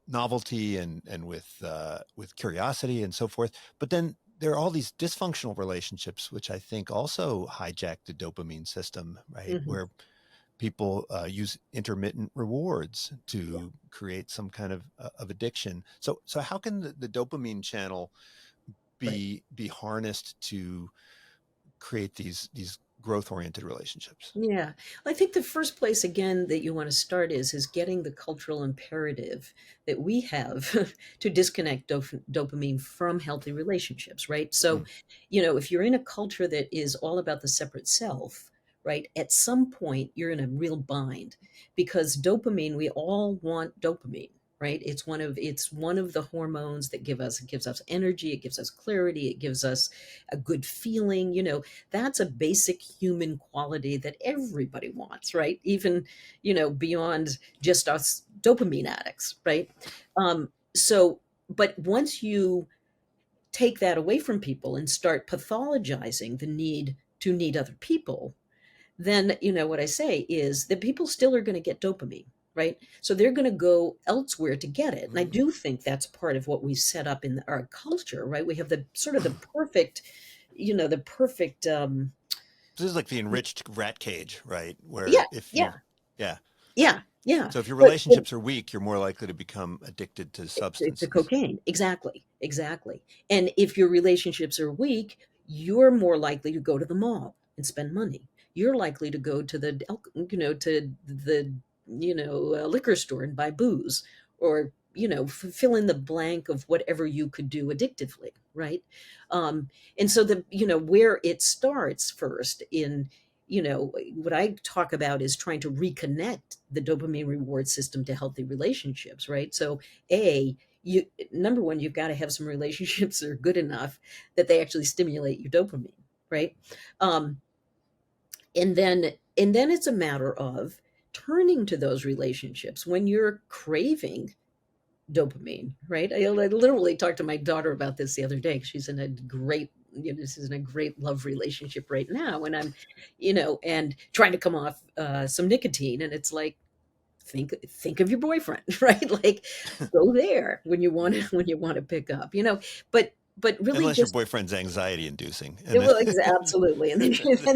[SPEAKER 2] novelty and with curiosity and so forth. But then there are all these dysfunctional relationships, which I think also hijack the dopamine system, right?
[SPEAKER 3] Mhm.
[SPEAKER 2] Where people use intermittent rewards
[SPEAKER 3] Yeah.
[SPEAKER 2] to create some kind of addiction. So how can the dopamine channel
[SPEAKER 3] Right.
[SPEAKER 2] be harnessed to create these growth oriented relationships?
[SPEAKER 3] Yeah. I think the first place again that you want to start is getting the cultural imperative that we have to disconnect dopamine from healthy relationships, right? So,
[SPEAKER 2] Mm.
[SPEAKER 3] if you're in a culture that is all about the separate self, right, at some point you're in a real bind because dopamine, we all want dopamine. Right, it's one of the hormones that gives us energy, it gives us clarity, it gives us a good feeling. That's a basic human quality that everybody wants, right? Even, beyond just us dopamine addicts, right? So, but once you take that away from people and start pathologizing the need to need other people, then, what I say is that people still are going to get dopamine, right? So they're going to go elsewhere to get it. And I
[SPEAKER 2] Mm.
[SPEAKER 3] do think that's part of what we set up in our culture, right? We have the sort of the perfect, the perfect,
[SPEAKER 2] This is like the enriched rat cage, right?
[SPEAKER 3] yeah,
[SPEAKER 2] Where if
[SPEAKER 3] yeah,
[SPEAKER 2] you're, yeah.
[SPEAKER 3] yeah, yeah.
[SPEAKER 2] So if your
[SPEAKER 3] But
[SPEAKER 2] relationships are weak, you're more likely to become addicted to
[SPEAKER 3] to
[SPEAKER 2] substances.
[SPEAKER 3] cocaine, exactly, exactly. And if your relationships are weak, you're more likely to go to the mall and spend money. You're likely to go to the liquor store and buy booze, or fill in the blank of whatever you could do addictively, right? And so where it starts first in what I talk about is trying to reconnect the dopamine reward system to healthy relationships, right? So a you number one, you've got to have some relationships that are good enough that they actually stimulate your dopamine, right? um, and then it's a matter of turning to those relationships when you're craving dopamine, right? I literally talked to my daughter about this the other day. She's in a great, this is in a great love relationship right now, and I'm, and trying to come off some nicotine, and it's like, think of your boyfriend, right? Like, go there when you want to pick up, but but really
[SPEAKER 2] Unless your
[SPEAKER 3] just
[SPEAKER 2] boyfriend's anxiety inducing,
[SPEAKER 3] it
[SPEAKER 2] and then
[SPEAKER 3] will absolutely, and then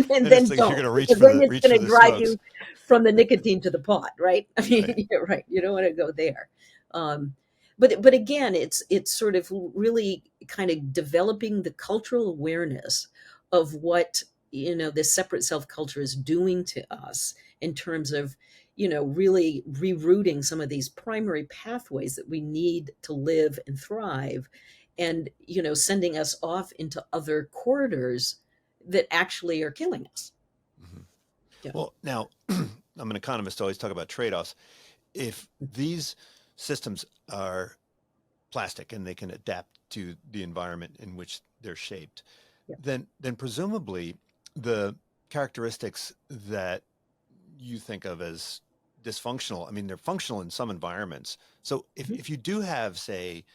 [SPEAKER 2] then it's
[SPEAKER 3] then
[SPEAKER 2] like you're
[SPEAKER 3] don't,
[SPEAKER 2] going to
[SPEAKER 3] because then it's
[SPEAKER 2] reach
[SPEAKER 3] going
[SPEAKER 2] for
[SPEAKER 3] to
[SPEAKER 2] the
[SPEAKER 3] drive
[SPEAKER 2] smokes.
[SPEAKER 3] you from the nicotine to the pot, right? I mean,
[SPEAKER 2] Right.
[SPEAKER 3] you're right. You don't want to go there. Um, but again, it's sort of really kind of developing the cultural awareness of what this separate self culture is doing to us in terms of really rerouting some of these primary pathways that we need to live and thrive, and sending us off into other corridors that actually are killing us.
[SPEAKER 2] Mhm.
[SPEAKER 3] Yeah.
[SPEAKER 2] Well, now I'm an economist. I always talk about trade-offs. If these systems are plastic and they can adapt to the environment in which they're shaped,
[SPEAKER 3] Yeah.
[SPEAKER 2] then presumably the characteristics that you think of as dysfunctional, I mean, they're functional in some environments. So
[SPEAKER 3] Mhm.
[SPEAKER 2] if you do have, say,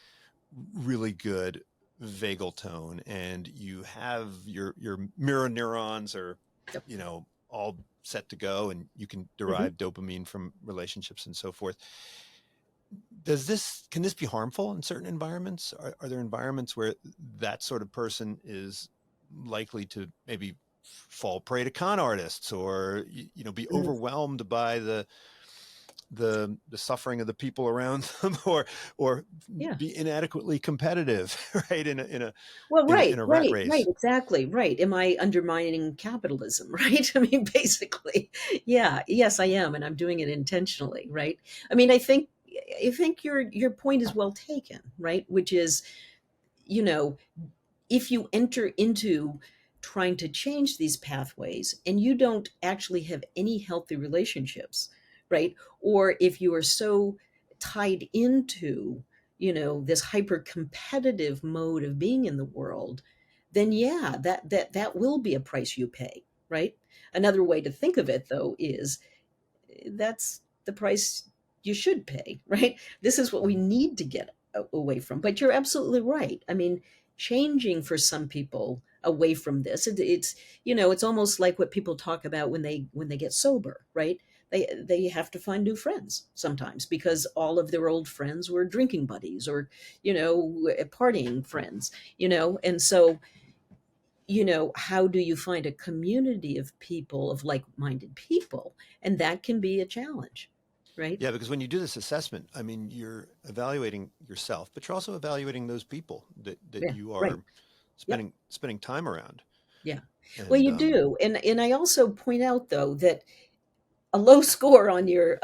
[SPEAKER 2] really good vagal tone and you have your mirror neurons are,
[SPEAKER 3] Yep.
[SPEAKER 2] all set to go and you can
[SPEAKER 3] Mhm.
[SPEAKER 2] derive dopamine from relationships and so forth, can this be harmful in certain environments? Are there environments where that sort of person is likely to maybe fall prey to con artists, or be
[SPEAKER 3] Mm.
[SPEAKER 2] overwhelmed by the suffering of the people around them, or
[SPEAKER 3] Yeah.
[SPEAKER 2] be inadequately competitive, right,
[SPEAKER 3] Well,
[SPEAKER 2] in
[SPEAKER 3] right,
[SPEAKER 2] a rat
[SPEAKER 3] right, right,
[SPEAKER 2] race?
[SPEAKER 3] exactly, right. Am I undermining capitalism, right? I mean, basically, yeah, yes, I am, and I'm doing it intentionally, right? I mean, I think your point is well taken, right? Which is, you know, if you enter into trying to change these pathways and you don't actually have any healthy relationships, right? Or if you are so tied into, this hyper competitive mode of being in the world, then yeah, that will be a price you pay, right? Another way to think of it though is that's the price you should pay, right? This is what we
[SPEAKER 2] Mhm.
[SPEAKER 3] need to get away from. But you're absolutely right. I mean, changing for some people away from this, it's almost like what people talk about when they get sober, right? They have to find new friends sometimes because all of their old friends were drinking buddies or partying friends, and so how do you find a community of people, of like-minded people? And that can be a challenge, right?
[SPEAKER 2] Yeah, because when you do this assessment, I mean, you're evaluating yourself, but you're also evaluating those people that
[SPEAKER 3] Yeah,
[SPEAKER 2] you
[SPEAKER 3] right.
[SPEAKER 2] are
[SPEAKER 3] Yep.
[SPEAKER 2] spending time around.
[SPEAKER 3] Yeah. Well,
[SPEAKER 2] And
[SPEAKER 3] you do. And I also point out though that a low score on your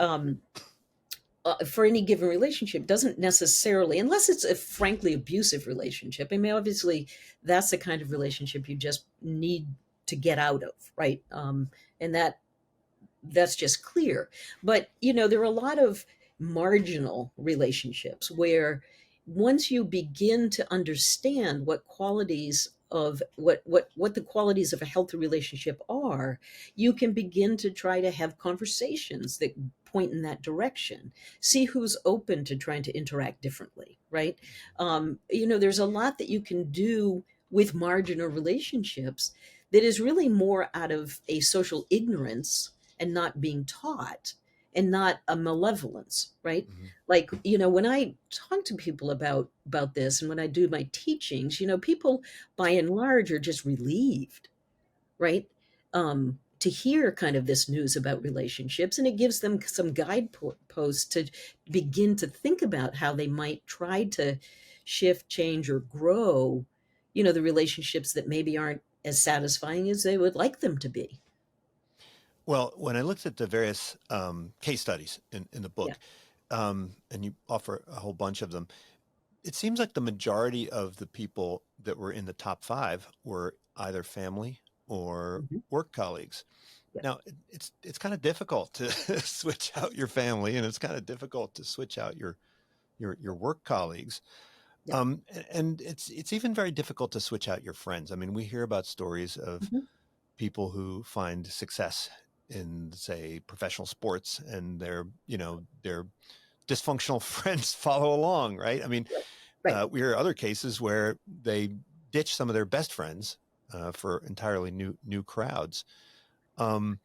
[SPEAKER 3] for any given relationship doesn't necessarily, unless it's a frankly abusive relationship. I mean, obviously, that's the kind of relationship you just need to get out of, right? And that's just clear. But there are a lot of marginal relationships where once you begin to understand what qualities of what the qualities of a healthy relationship are, you can begin to try to have conversations that point in that direction. See who's open to trying to interact differently, right? There's a lot that you can do with marginal relationships that is really more out of a social ignorance and not being taught, and not a malevolence, right?
[SPEAKER 2] Mhm.
[SPEAKER 3] Like, when I talk to people about this and when I do my teachings, people by and large are just relieved, right? To hear kind of this news about relationships, and it gives them some guideposts to begin to think about how they might try to shift, change, or grow the relationships that maybe aren't as satisfying as they would like them to be.
[SPEAKER 2] Well, when I looked at the various case studies in the
[SPEAKER 3] Yeah.
[SPEAKER 2] book, and you offer a whole bunch of them, it seems like the majority of the people that were in the top five were either family or
[SPEAKER 3] Mhm.
[SPEAKER 2] work colleagues.
[SPEAKER 3] Yeah.
[SPEAKER 2] Now, it's kind of difficult to switch out your family, and it's kind of difficult to switch out your work colleagues.
[SPEAKER 3] Yeah.
[SPEAKER 2] And it's even very difficult to switch out your friends. I mean, we hear about stories of
[SPEAKER 3] Mhm.
[SPEAKER 2] people who find success in, say, professional sports, and their dysfunctional friends follow along, right? I mean,
[SPEAKER 3] Right. Right.
[SPEAKER 2] we hear other cases where they ditch some of their best friends for entirely new crowds. Um,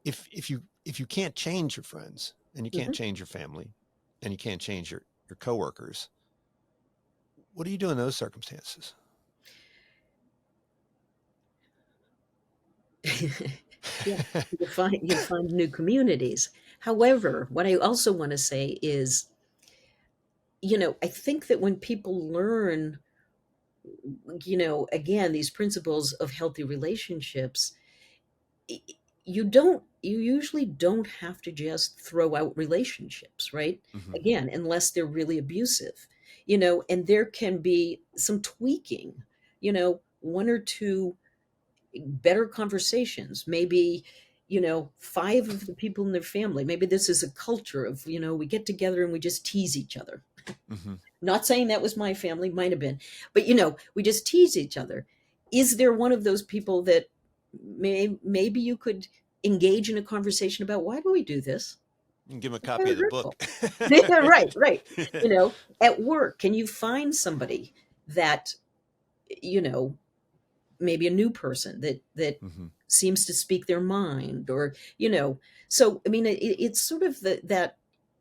[SPEAKER 2] if you can't change your friends, and you can't
[SPEAKER 3] Mhm.
[SPEAKER 2] change your family, and you can't change your coworkers, what do you do in those circumstances?
[SPEAKER 3] Yeah, you'll find new communities. However, what I also want to say is, I think that when people learn, again, these principles of healthy relationships, i- you usually don't have to just throw out relationships, right?
[SPEAKER 2] Hmm.
[SPEAKER 3] Again, unless they're really abusive, and there can be some tweaking, one or two better conversations, maybe, five of the people in their family, maybe this is a culture of, we get together and we just tease each other.
[SPEAKER 2] Hmm.
[SPEAKER 3] Not saying that was my family, might have been, but we just tease each other. Is there one of those people that maybe you could engage in a conversation about, why do we do this?
[SPEAKER 2] You can give them a
[SPEAKER 3] It's
[SPEAKER 2] copy
[SPEAKER 3] very
[SPEAKER 2] of the book.
[SPEAKER 3] hurtful. Yeah, right, right. At work, can you find somebody that, you know, maybe a new person that
[SPEAKER 2] Hmm.
[SPEAKER 3] seems to speak their mind, or so I mean, it's sort of that,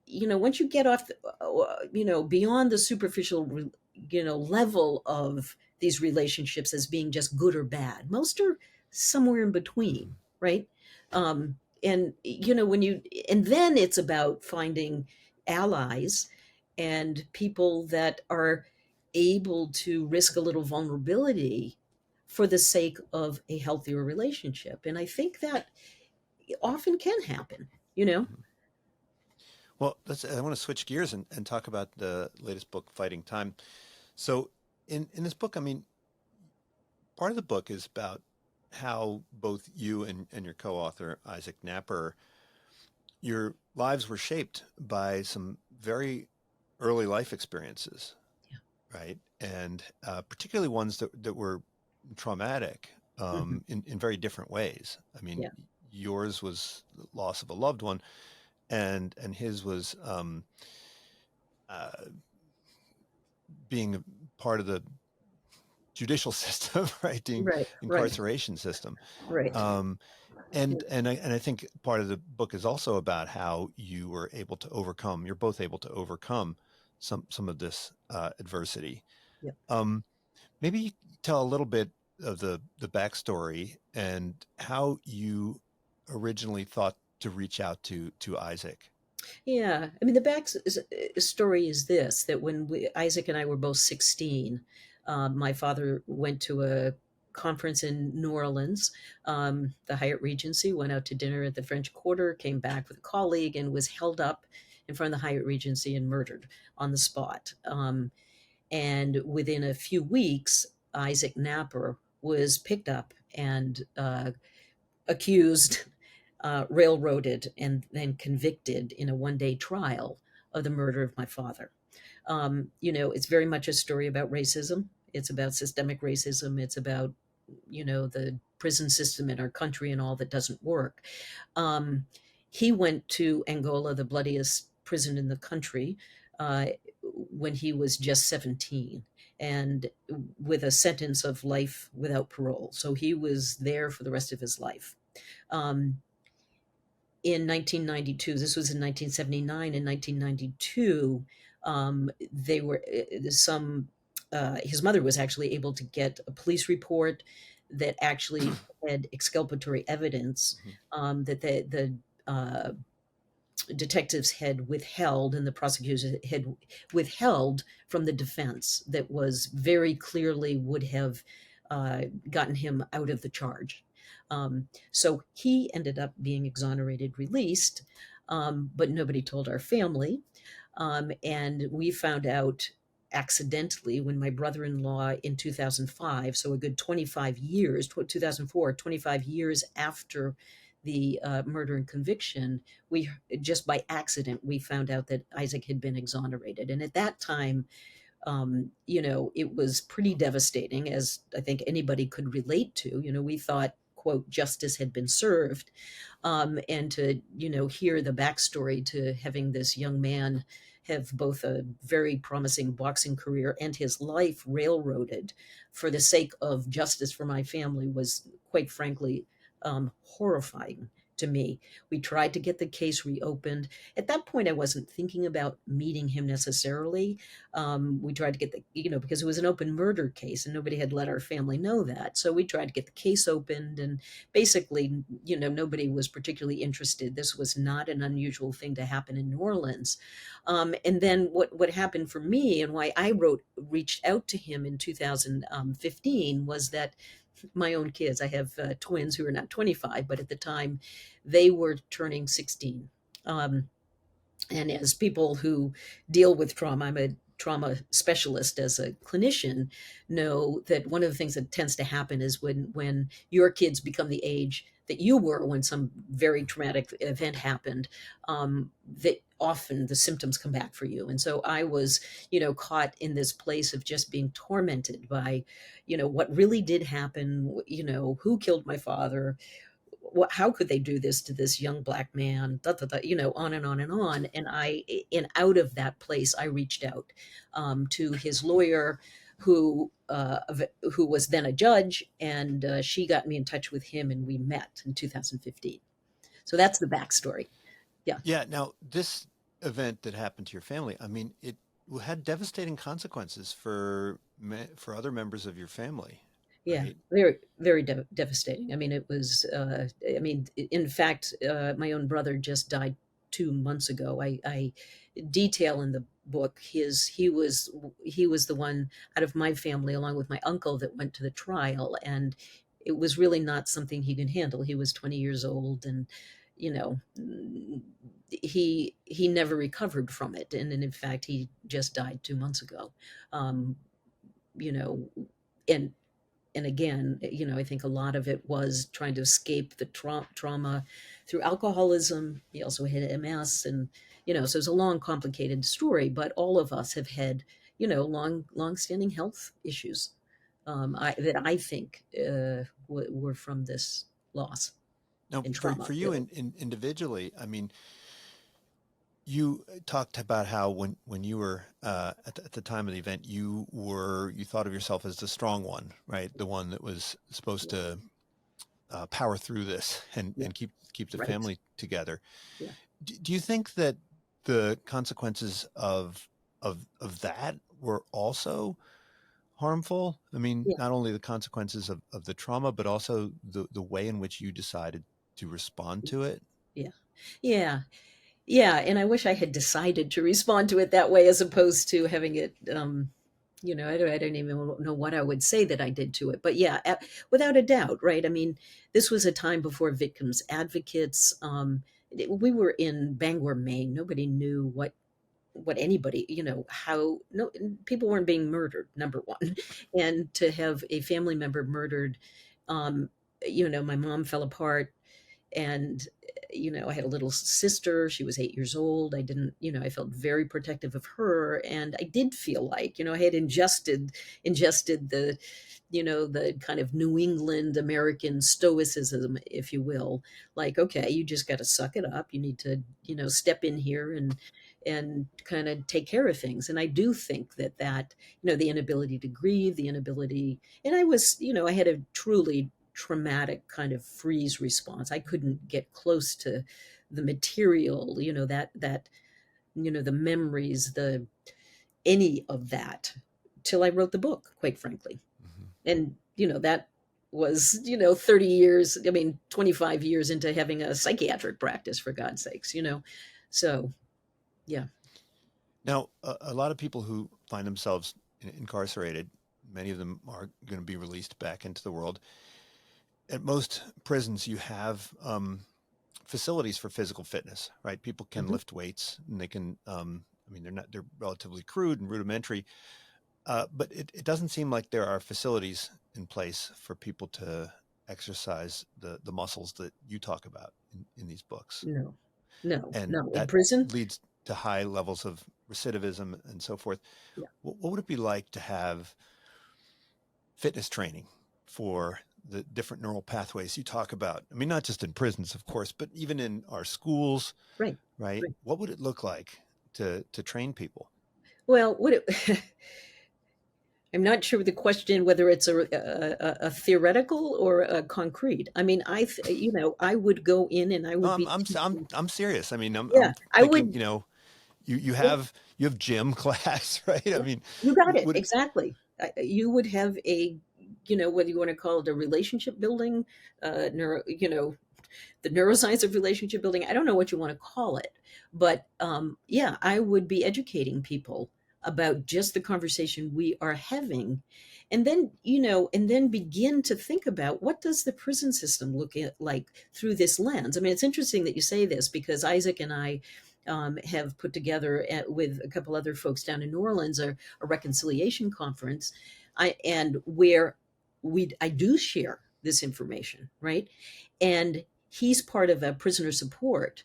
[SPEAKER 3] once you get off beyond the superficial level of these relationships as being just good or bad, most are somewhere in between, right? And when you and then it's about finding allies and people that are able to risk a little vulnerability for the sake of a healthier relationship. And I think that often can happen, you know?
[SPEAKER 2] Well, I want to switch gears and talk about the latest book, Fighting Time. So, in this book, I mean, part of the book is about how both you and your co-author, Isaac Napper, your lives were shaped by some very early life experiences,
[SPEAKER 3] Yeah.
[SPEAKER 2] right? And particularly ones that were traumatic
[SPEAKER 3] Hmm.
[SPEAKER 2] in very different ways. I mean,
[SPEAKER 3] Yeah.
[SPEAKER 2] yours was the loss of a loved one, and his was uh, being a part of the judicial system, right? The
[SPEAKER 3] Right. Right.
[SPEAKER 2] incarceration system.
[SPEAKER 3] Right.
[SPEAKER 2] Um, and I think part of the book is also about how you were able to overcome. You're both able to overcome some of this adversity.
[SPEAKER 3] Yeah.
[SPEAKER 2] Um, Maybe you tell a little bit of the backstory and how you originally thought to reach out to Isaac.
[SPEAKER 3] Yeah. I mean, the story is this, that when Isaac and I were both 16, my father went to a conference in New Orleans, the Hyatt Regency, went out to dinner at the French Quarter, came back with a colleague, and was held up in front of the Hyatt Regency and murdered on the spot. And within a few weeks, Isaac Napper was picked up and accused, railroaded, and then convicted in a 1-day trial of the murder of my father. It's very much a story about racism. It's about systemic racism. It's about, the prison system in our country and all that doesn't work. Um, he went to Angola, the bloodiest prison in the country, uh, when he was just 17, and with a sentence of life without parole. So he was there for the rest of his life. Um, in 1992, this was in 1979, in 1992, they were some his mother was actually able to get a police report that actually had exculpatory evidence,
[SPEAKER 2] Mhm.
[SPEAKER 3] that the detectives had withheld, and the prosecutors had withheld from the defense, that was very clearly would have gotten him out of the charge. So he ended up being exonerated, released, but nobody told our family. And we found out accidentally when my brother-in-law in 2005, so a good 25 years, 2004, 25 years after the murder and conviction, we just by accident we found out that Isaac had been exonerated. And at that time, it was pretty devastating, as I think anybody could relate to. We thought, quote, justice had been served. And to, hear the backstory to having this young man have both a very promising boxing career and his life railroaded for the sake of justice for my family was, quite frankly, horrifying to me. We tried to get the case reopened. At that point, I wasn't thinking about meeting him necessarily. We tried to get because it was an open murder case and nobody had let our family know that. So we tried to get the case opened, and basically, nobody was particularly interested. This was not an unusual thing to happen in New Orleans. And then what happened for me, and why I reached out to him in 2015, was that my own kids, I have twins who are now 25, but at the time they were turning 16. Um, and as people who deal with trauma, I'm a trauma specialist as a clinician, know that one of the things that tends to happen is when your kids become the age that you were when some very traumatic event happened, that often the symptoms come back for you. And so I was, caught in this place of just being tormented by, what really did happen, who killed my father, how could they do this to this young black man, on and on and on. And out of that place, I reached out to his lawyer, who was then a judge, and she got me in touch with him, and we met in 2015. So that's the backstory. Yeah.
[SPEAKER 2] Yeah. Now, this event that happened to your family, I mean, it had devastating consequences for other members of your family,
[SPEAKER 3] Yeah,
[SPEAKER 2] right?
[SPEAKER 3] very, very devastating. I mean, it was. In fact, my own brother just died 2 months ago. I detail in the book he was the one out of my family, along with my uncle, that went to the trial, and it was really not something he could handle. He was 20 years old, and you know, he never recovered from it, and in fact, he just died 2 months ago. Um, you know, and and again, I think a lot of it was trying to escape the trauma through alcoholism. He also had MS, and so it's a long, complicated story. But all of us have had, long-standing health issues, that I think were from this loss
[SPEAKER 2] Now,
[SPEAKER 3] and
[SPEAKER 2] for
[SPEAKER 3] trauma,
[SPEAKER 2] you
[SPEAKER 3] really.
[SPEAKER 2] individually, I mean, you talked about how when you were at the time of the event, you thought of yourself as the strong one, right? The one that was supposed
[SPEAKER 3] Yeah,
[SPEAKER 2] to power through this
[SPEAKER 3] yeah,
[SPEAKER 2] and keep the
[SPEAKER 3] right.
[SPEAKER 2] family together.
[SPEAKER 3] Yeah,
[SPEAKER 2] Do you think that the consequences of that were also harmful? I mean,
[SPEAKER 3] yeah,
[SPEAKER 2] not only the consequences of the trauma, but also the way in which you decided to respond to it.
[SPEAKER 3] yeah, yeah. Yeah, and I wish I had decided to respond to it that way as opposed to having it, I don't even know what I would say that I did to it. But yeah, without a doubt, right? I mean, this was a time before victims advocates. We were in Bangor, Maine. Nobody knew what anybody, how no people weren't being murdered, number one. And to have a family member murdered, um, my mom fell apart, and I had a little sister. She was 8 years old. I didn't, I felt very protective of her, and I did feel like, I had ingested the kind of New England American stoicism, if you will. Like, okay, you just got to suck it up. You need to, step in here and kind of take care of things. And I do think that the inability to grieve, the inability, and I had a truly traumatic kind of freeze response. I couldn't get close to the material, the memories, the any of that, till I wrote the book, quite frankly.
[SPEAKER 2] Mhm.
[SPEAKER 3] And that was 30 years, I mean 25 years into having a psychiatric practice, for God's sakes. So yeah.
[SPEAKER 2] Now, a lot of people who find themselves incarcerated, many of them are going to be released back into the world. At most prisons, you have facilities for physical fitness, right? People can
[SPEAKER 3] Mhm.
[SPEAKER 2] lift weights, and they can. I mean, they're relatively crude and rudimentary, but it doesn't seem like there are facilities in place for people to exercise the muscles that you talk about in these books,
[SPEAKER 3] No, no,
[SPEAKER 2] and
[SPEAKER 3] no, in
[SPEAKER 2] that
[SPEAKER 3] prison.
[SPEAKER 2] leads to high levels of recidivism and so forth.
[SPEAKER 3] Yeah.
[SPEAKER 2] What would it be like to have fitness training for the different neural pathways you talk about? I mean, not just in prisons, of course, but even in our schools,
[SPEAKER 3] Right,
[SPEAKER 2] right?
[SPEAKER 3] right.
[SPEAKER 2] What would it look like to train people?
[SPEAKER 3] Well, what it I'm not sure the question whether it's a theoretical or a concrete. I mean, I would go in and I
[SPEAKER 2] No,
[SPEAKER 3] would
[SPEAKER 2] I'm
[SPEAKER 3] be
[SPEAKER 2] I'm I'm
[SPEAKER 3] teaching.
[SPEAKER 2] I'm serious. I mean,
[SPEAKER 3] Yeah,
[SPEAKER 2] I'm
[SPEAKER 3] I
[SPEAKER 2] thinking,
[SPEAKER 3] would.
[SPEAKER 2] you
[SPEAKER 3] Yeah,
[SPEAKER 2] have gym class, right? I
[SPEAKER 3] yeah,
[SPEAKER 2] mean,
[SPEAKER 3] you got it
[SPEAKER 2] would
[SPEAKER 3] exactly. You would have a, whether you want to call it a relationship building, the neuroscience of relationship building. I don't know what you want to call it, but yeah, I would be educating people about just the conversation we are having, and then and then begin to think about what does the prison system look at like through this lens. I mean, it's interesting that you say this because Isaac and I have put together with a couple other folks down in New Orleans a reconciliation conference, and where I do share this information, right? And he's part of a prisoner support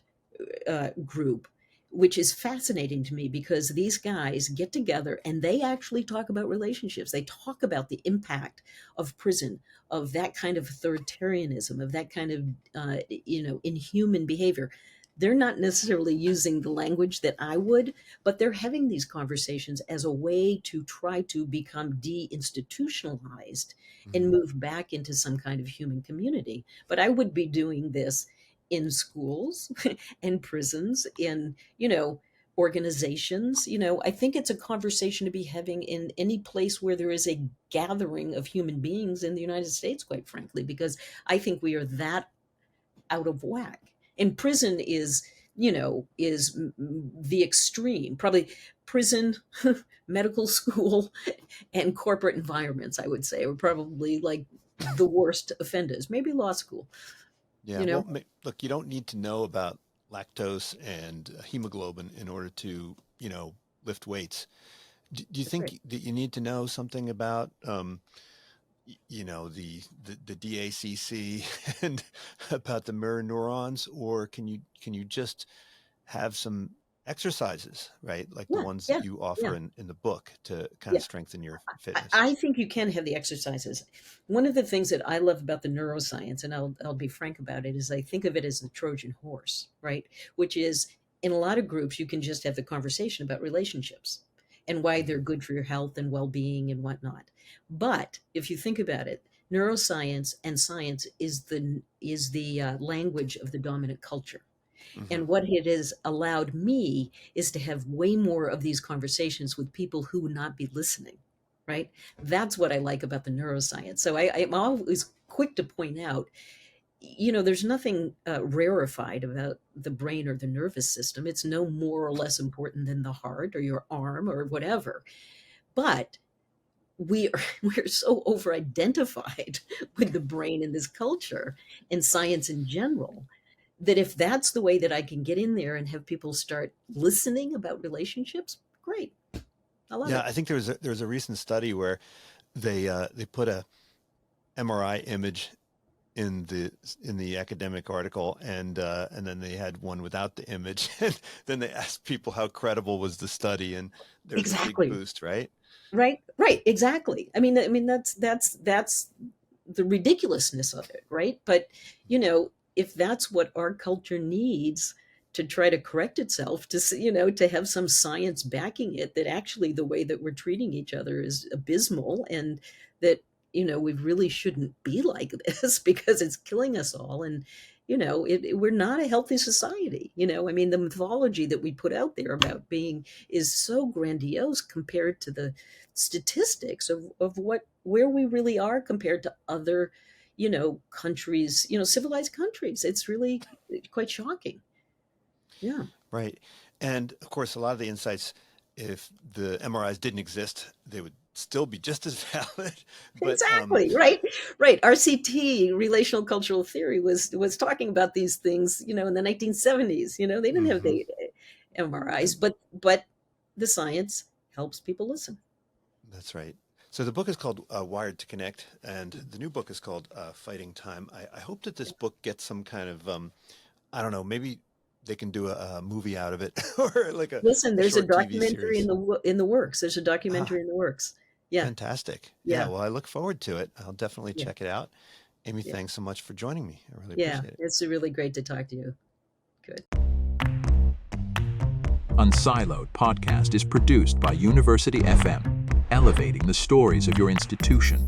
[SPEAKER 3] group, which is fascinating to me because these guys get together and they actually talk about relationships. They talk about the impact of prison, of that kind of authoritarianism, of that kind of inhuman behavior. They're not necessarily using the language that I would, but they're having these conversations as a way to try to become deinstitutionalized and
[SPEAKER 2] Mhm.
[SPEAKER 3] move back into some kind of human community. But I would be doing this in schools and prisons, in organizations. I think it's a conversation to be having in any place where there is a gathering of human beings in the United States, quite frankly, because I think we are that out of whack. And prison is the extreme, probably prison, medical school, and corporate environments, I would say, are probably like the worst offenders. Maybe law school,
[SPEAKER 2] Yeah,
[SPEAKER 3] you
[SPEAKER 2] well,
[SPEAKER 3] know.
[SPEAKER 2] look, you don't need to know about lactose and hemoglobin in order to, lift weights. Do you
[SPEAKER 3] That's right.
[SPEAKER 2] think that you need to know something about, the DACC and about the mirror neurons, or can you just have some exercises, right? Like the
[SPEAKER 3] Yeah,
[SPEAKER 2] ones that
[SPEAKER 3] yeah,
[SPEAKER 2] you offer
[SPEAKER 3] yeah,
[SPEAKER 2] in the book to kind
[SPEAKER 3] yeah.
[SPEAKER 2] of strengthen your
[SPEAKER 3] I,
[SPEAKER 2] fitness.
[SPEAKER 3] I think you can have the exercises. One of the things that I love about the neuroscience, and I'll be frank about it, is I think of it as the Trojan horse, right? Which is in a lot of groups, you can just have the conversation about relationships and why they're
[SPEAKER 2] Mhm.
[SPEAKER 3] good for your health and well-being and whatnot. But if you think about it, neuroscience and science is the language of the dominant culture.
[SPEAKER 2] Mhm.
[SPEAKER 3] And what it has allowed me is to have way more of these conversations with people who would not be listening, right? That's what I like about the neuroscience. So I'm always quick to point out, there's nothing rarefied about the brain or the nervous system. It's no more or less important than the heart or your arm or whatever. But we're so over identified with the brain in this culture and science in general, that if that's the way that I can get in there and have people start listening about relationships, great. I love
[SPEAKER 2] Yeah,
[SPEAKER 3] it.
[SPEAKER 2] I think there was a recent study where they put a MRI image in the academic article, and then they had one without the image, and then they asked people how credible was the study, and there was a big
[SPEAKER 3] Exactly.
[SPEAKER 2] boost, right?
[SPEAKER 3] Right. Right. Exactly. I mean that's the ridiculousness of it, right? But if that's what our culture needs to try to correct itself, to have some science backing it, that actually the way that we're treating each other is abysmal, and that we really shouldn't be like this because it's killing us all. And we're not a healthy society. I mean, the mythology that we put out there about being is so grandiose compared to the statistics of where we really are compared to other countries, civilized countries. It's really quite shocking. Yeah.
[SPEAKER 2] Right. And of course, a lot of the insights, if the MRIs didn't exist, they would still be just as valid. But
[SPEAKER 3] Exactly. Right. Right. RCT, relational cultural theory, was talking about these things in the 1970s. They didn't have
[SPEAKER 2] mhm.
[SPEAKER 3] the MRIs,
[SPEAKER 2] And
[SPEAKER 3] but the science helps people listen.
[SPEAKER 2] that's right. So the book is called Wired to Connect, and the new book is called Fighting Time. I hope that this book gets some kind of, I don't know, maybe they can do a movie out of it, or like a,
[SPEAKER 3] Listen,
[SPEAKER 2] a
[SPEAKER 3] there's a
[SPEAKER 2] short TV
[SPEAKER 3] documentary
[SPEAKER 2] series.
[SPEAKER 3] in the works. There's a
[SPEAKER 2] Ah,
[SPEAKER 3] documentary in the works. Yeah.
[SPEAKER 2] fantastic. Yeah,
[SPEAKER 3] Yeah.
[SPEAKER 2] well, I look forward to it. I'll definitely
[SPEAKER 3] Yeah.
[SPEAKER 2] check it out. Amy,
[SPEAKER 3] Yeah.
[SPEAKER 2] thanks so much for joining me. I really
[SPEAKER 3] Yeah.
[SPEAKER 2] appreciate it.
[SPEAKER 3] It's really great to talk to you. Good.
[SPEAKER 1] unSILOed podcast is produced by University FM, elevating the stories of your institution.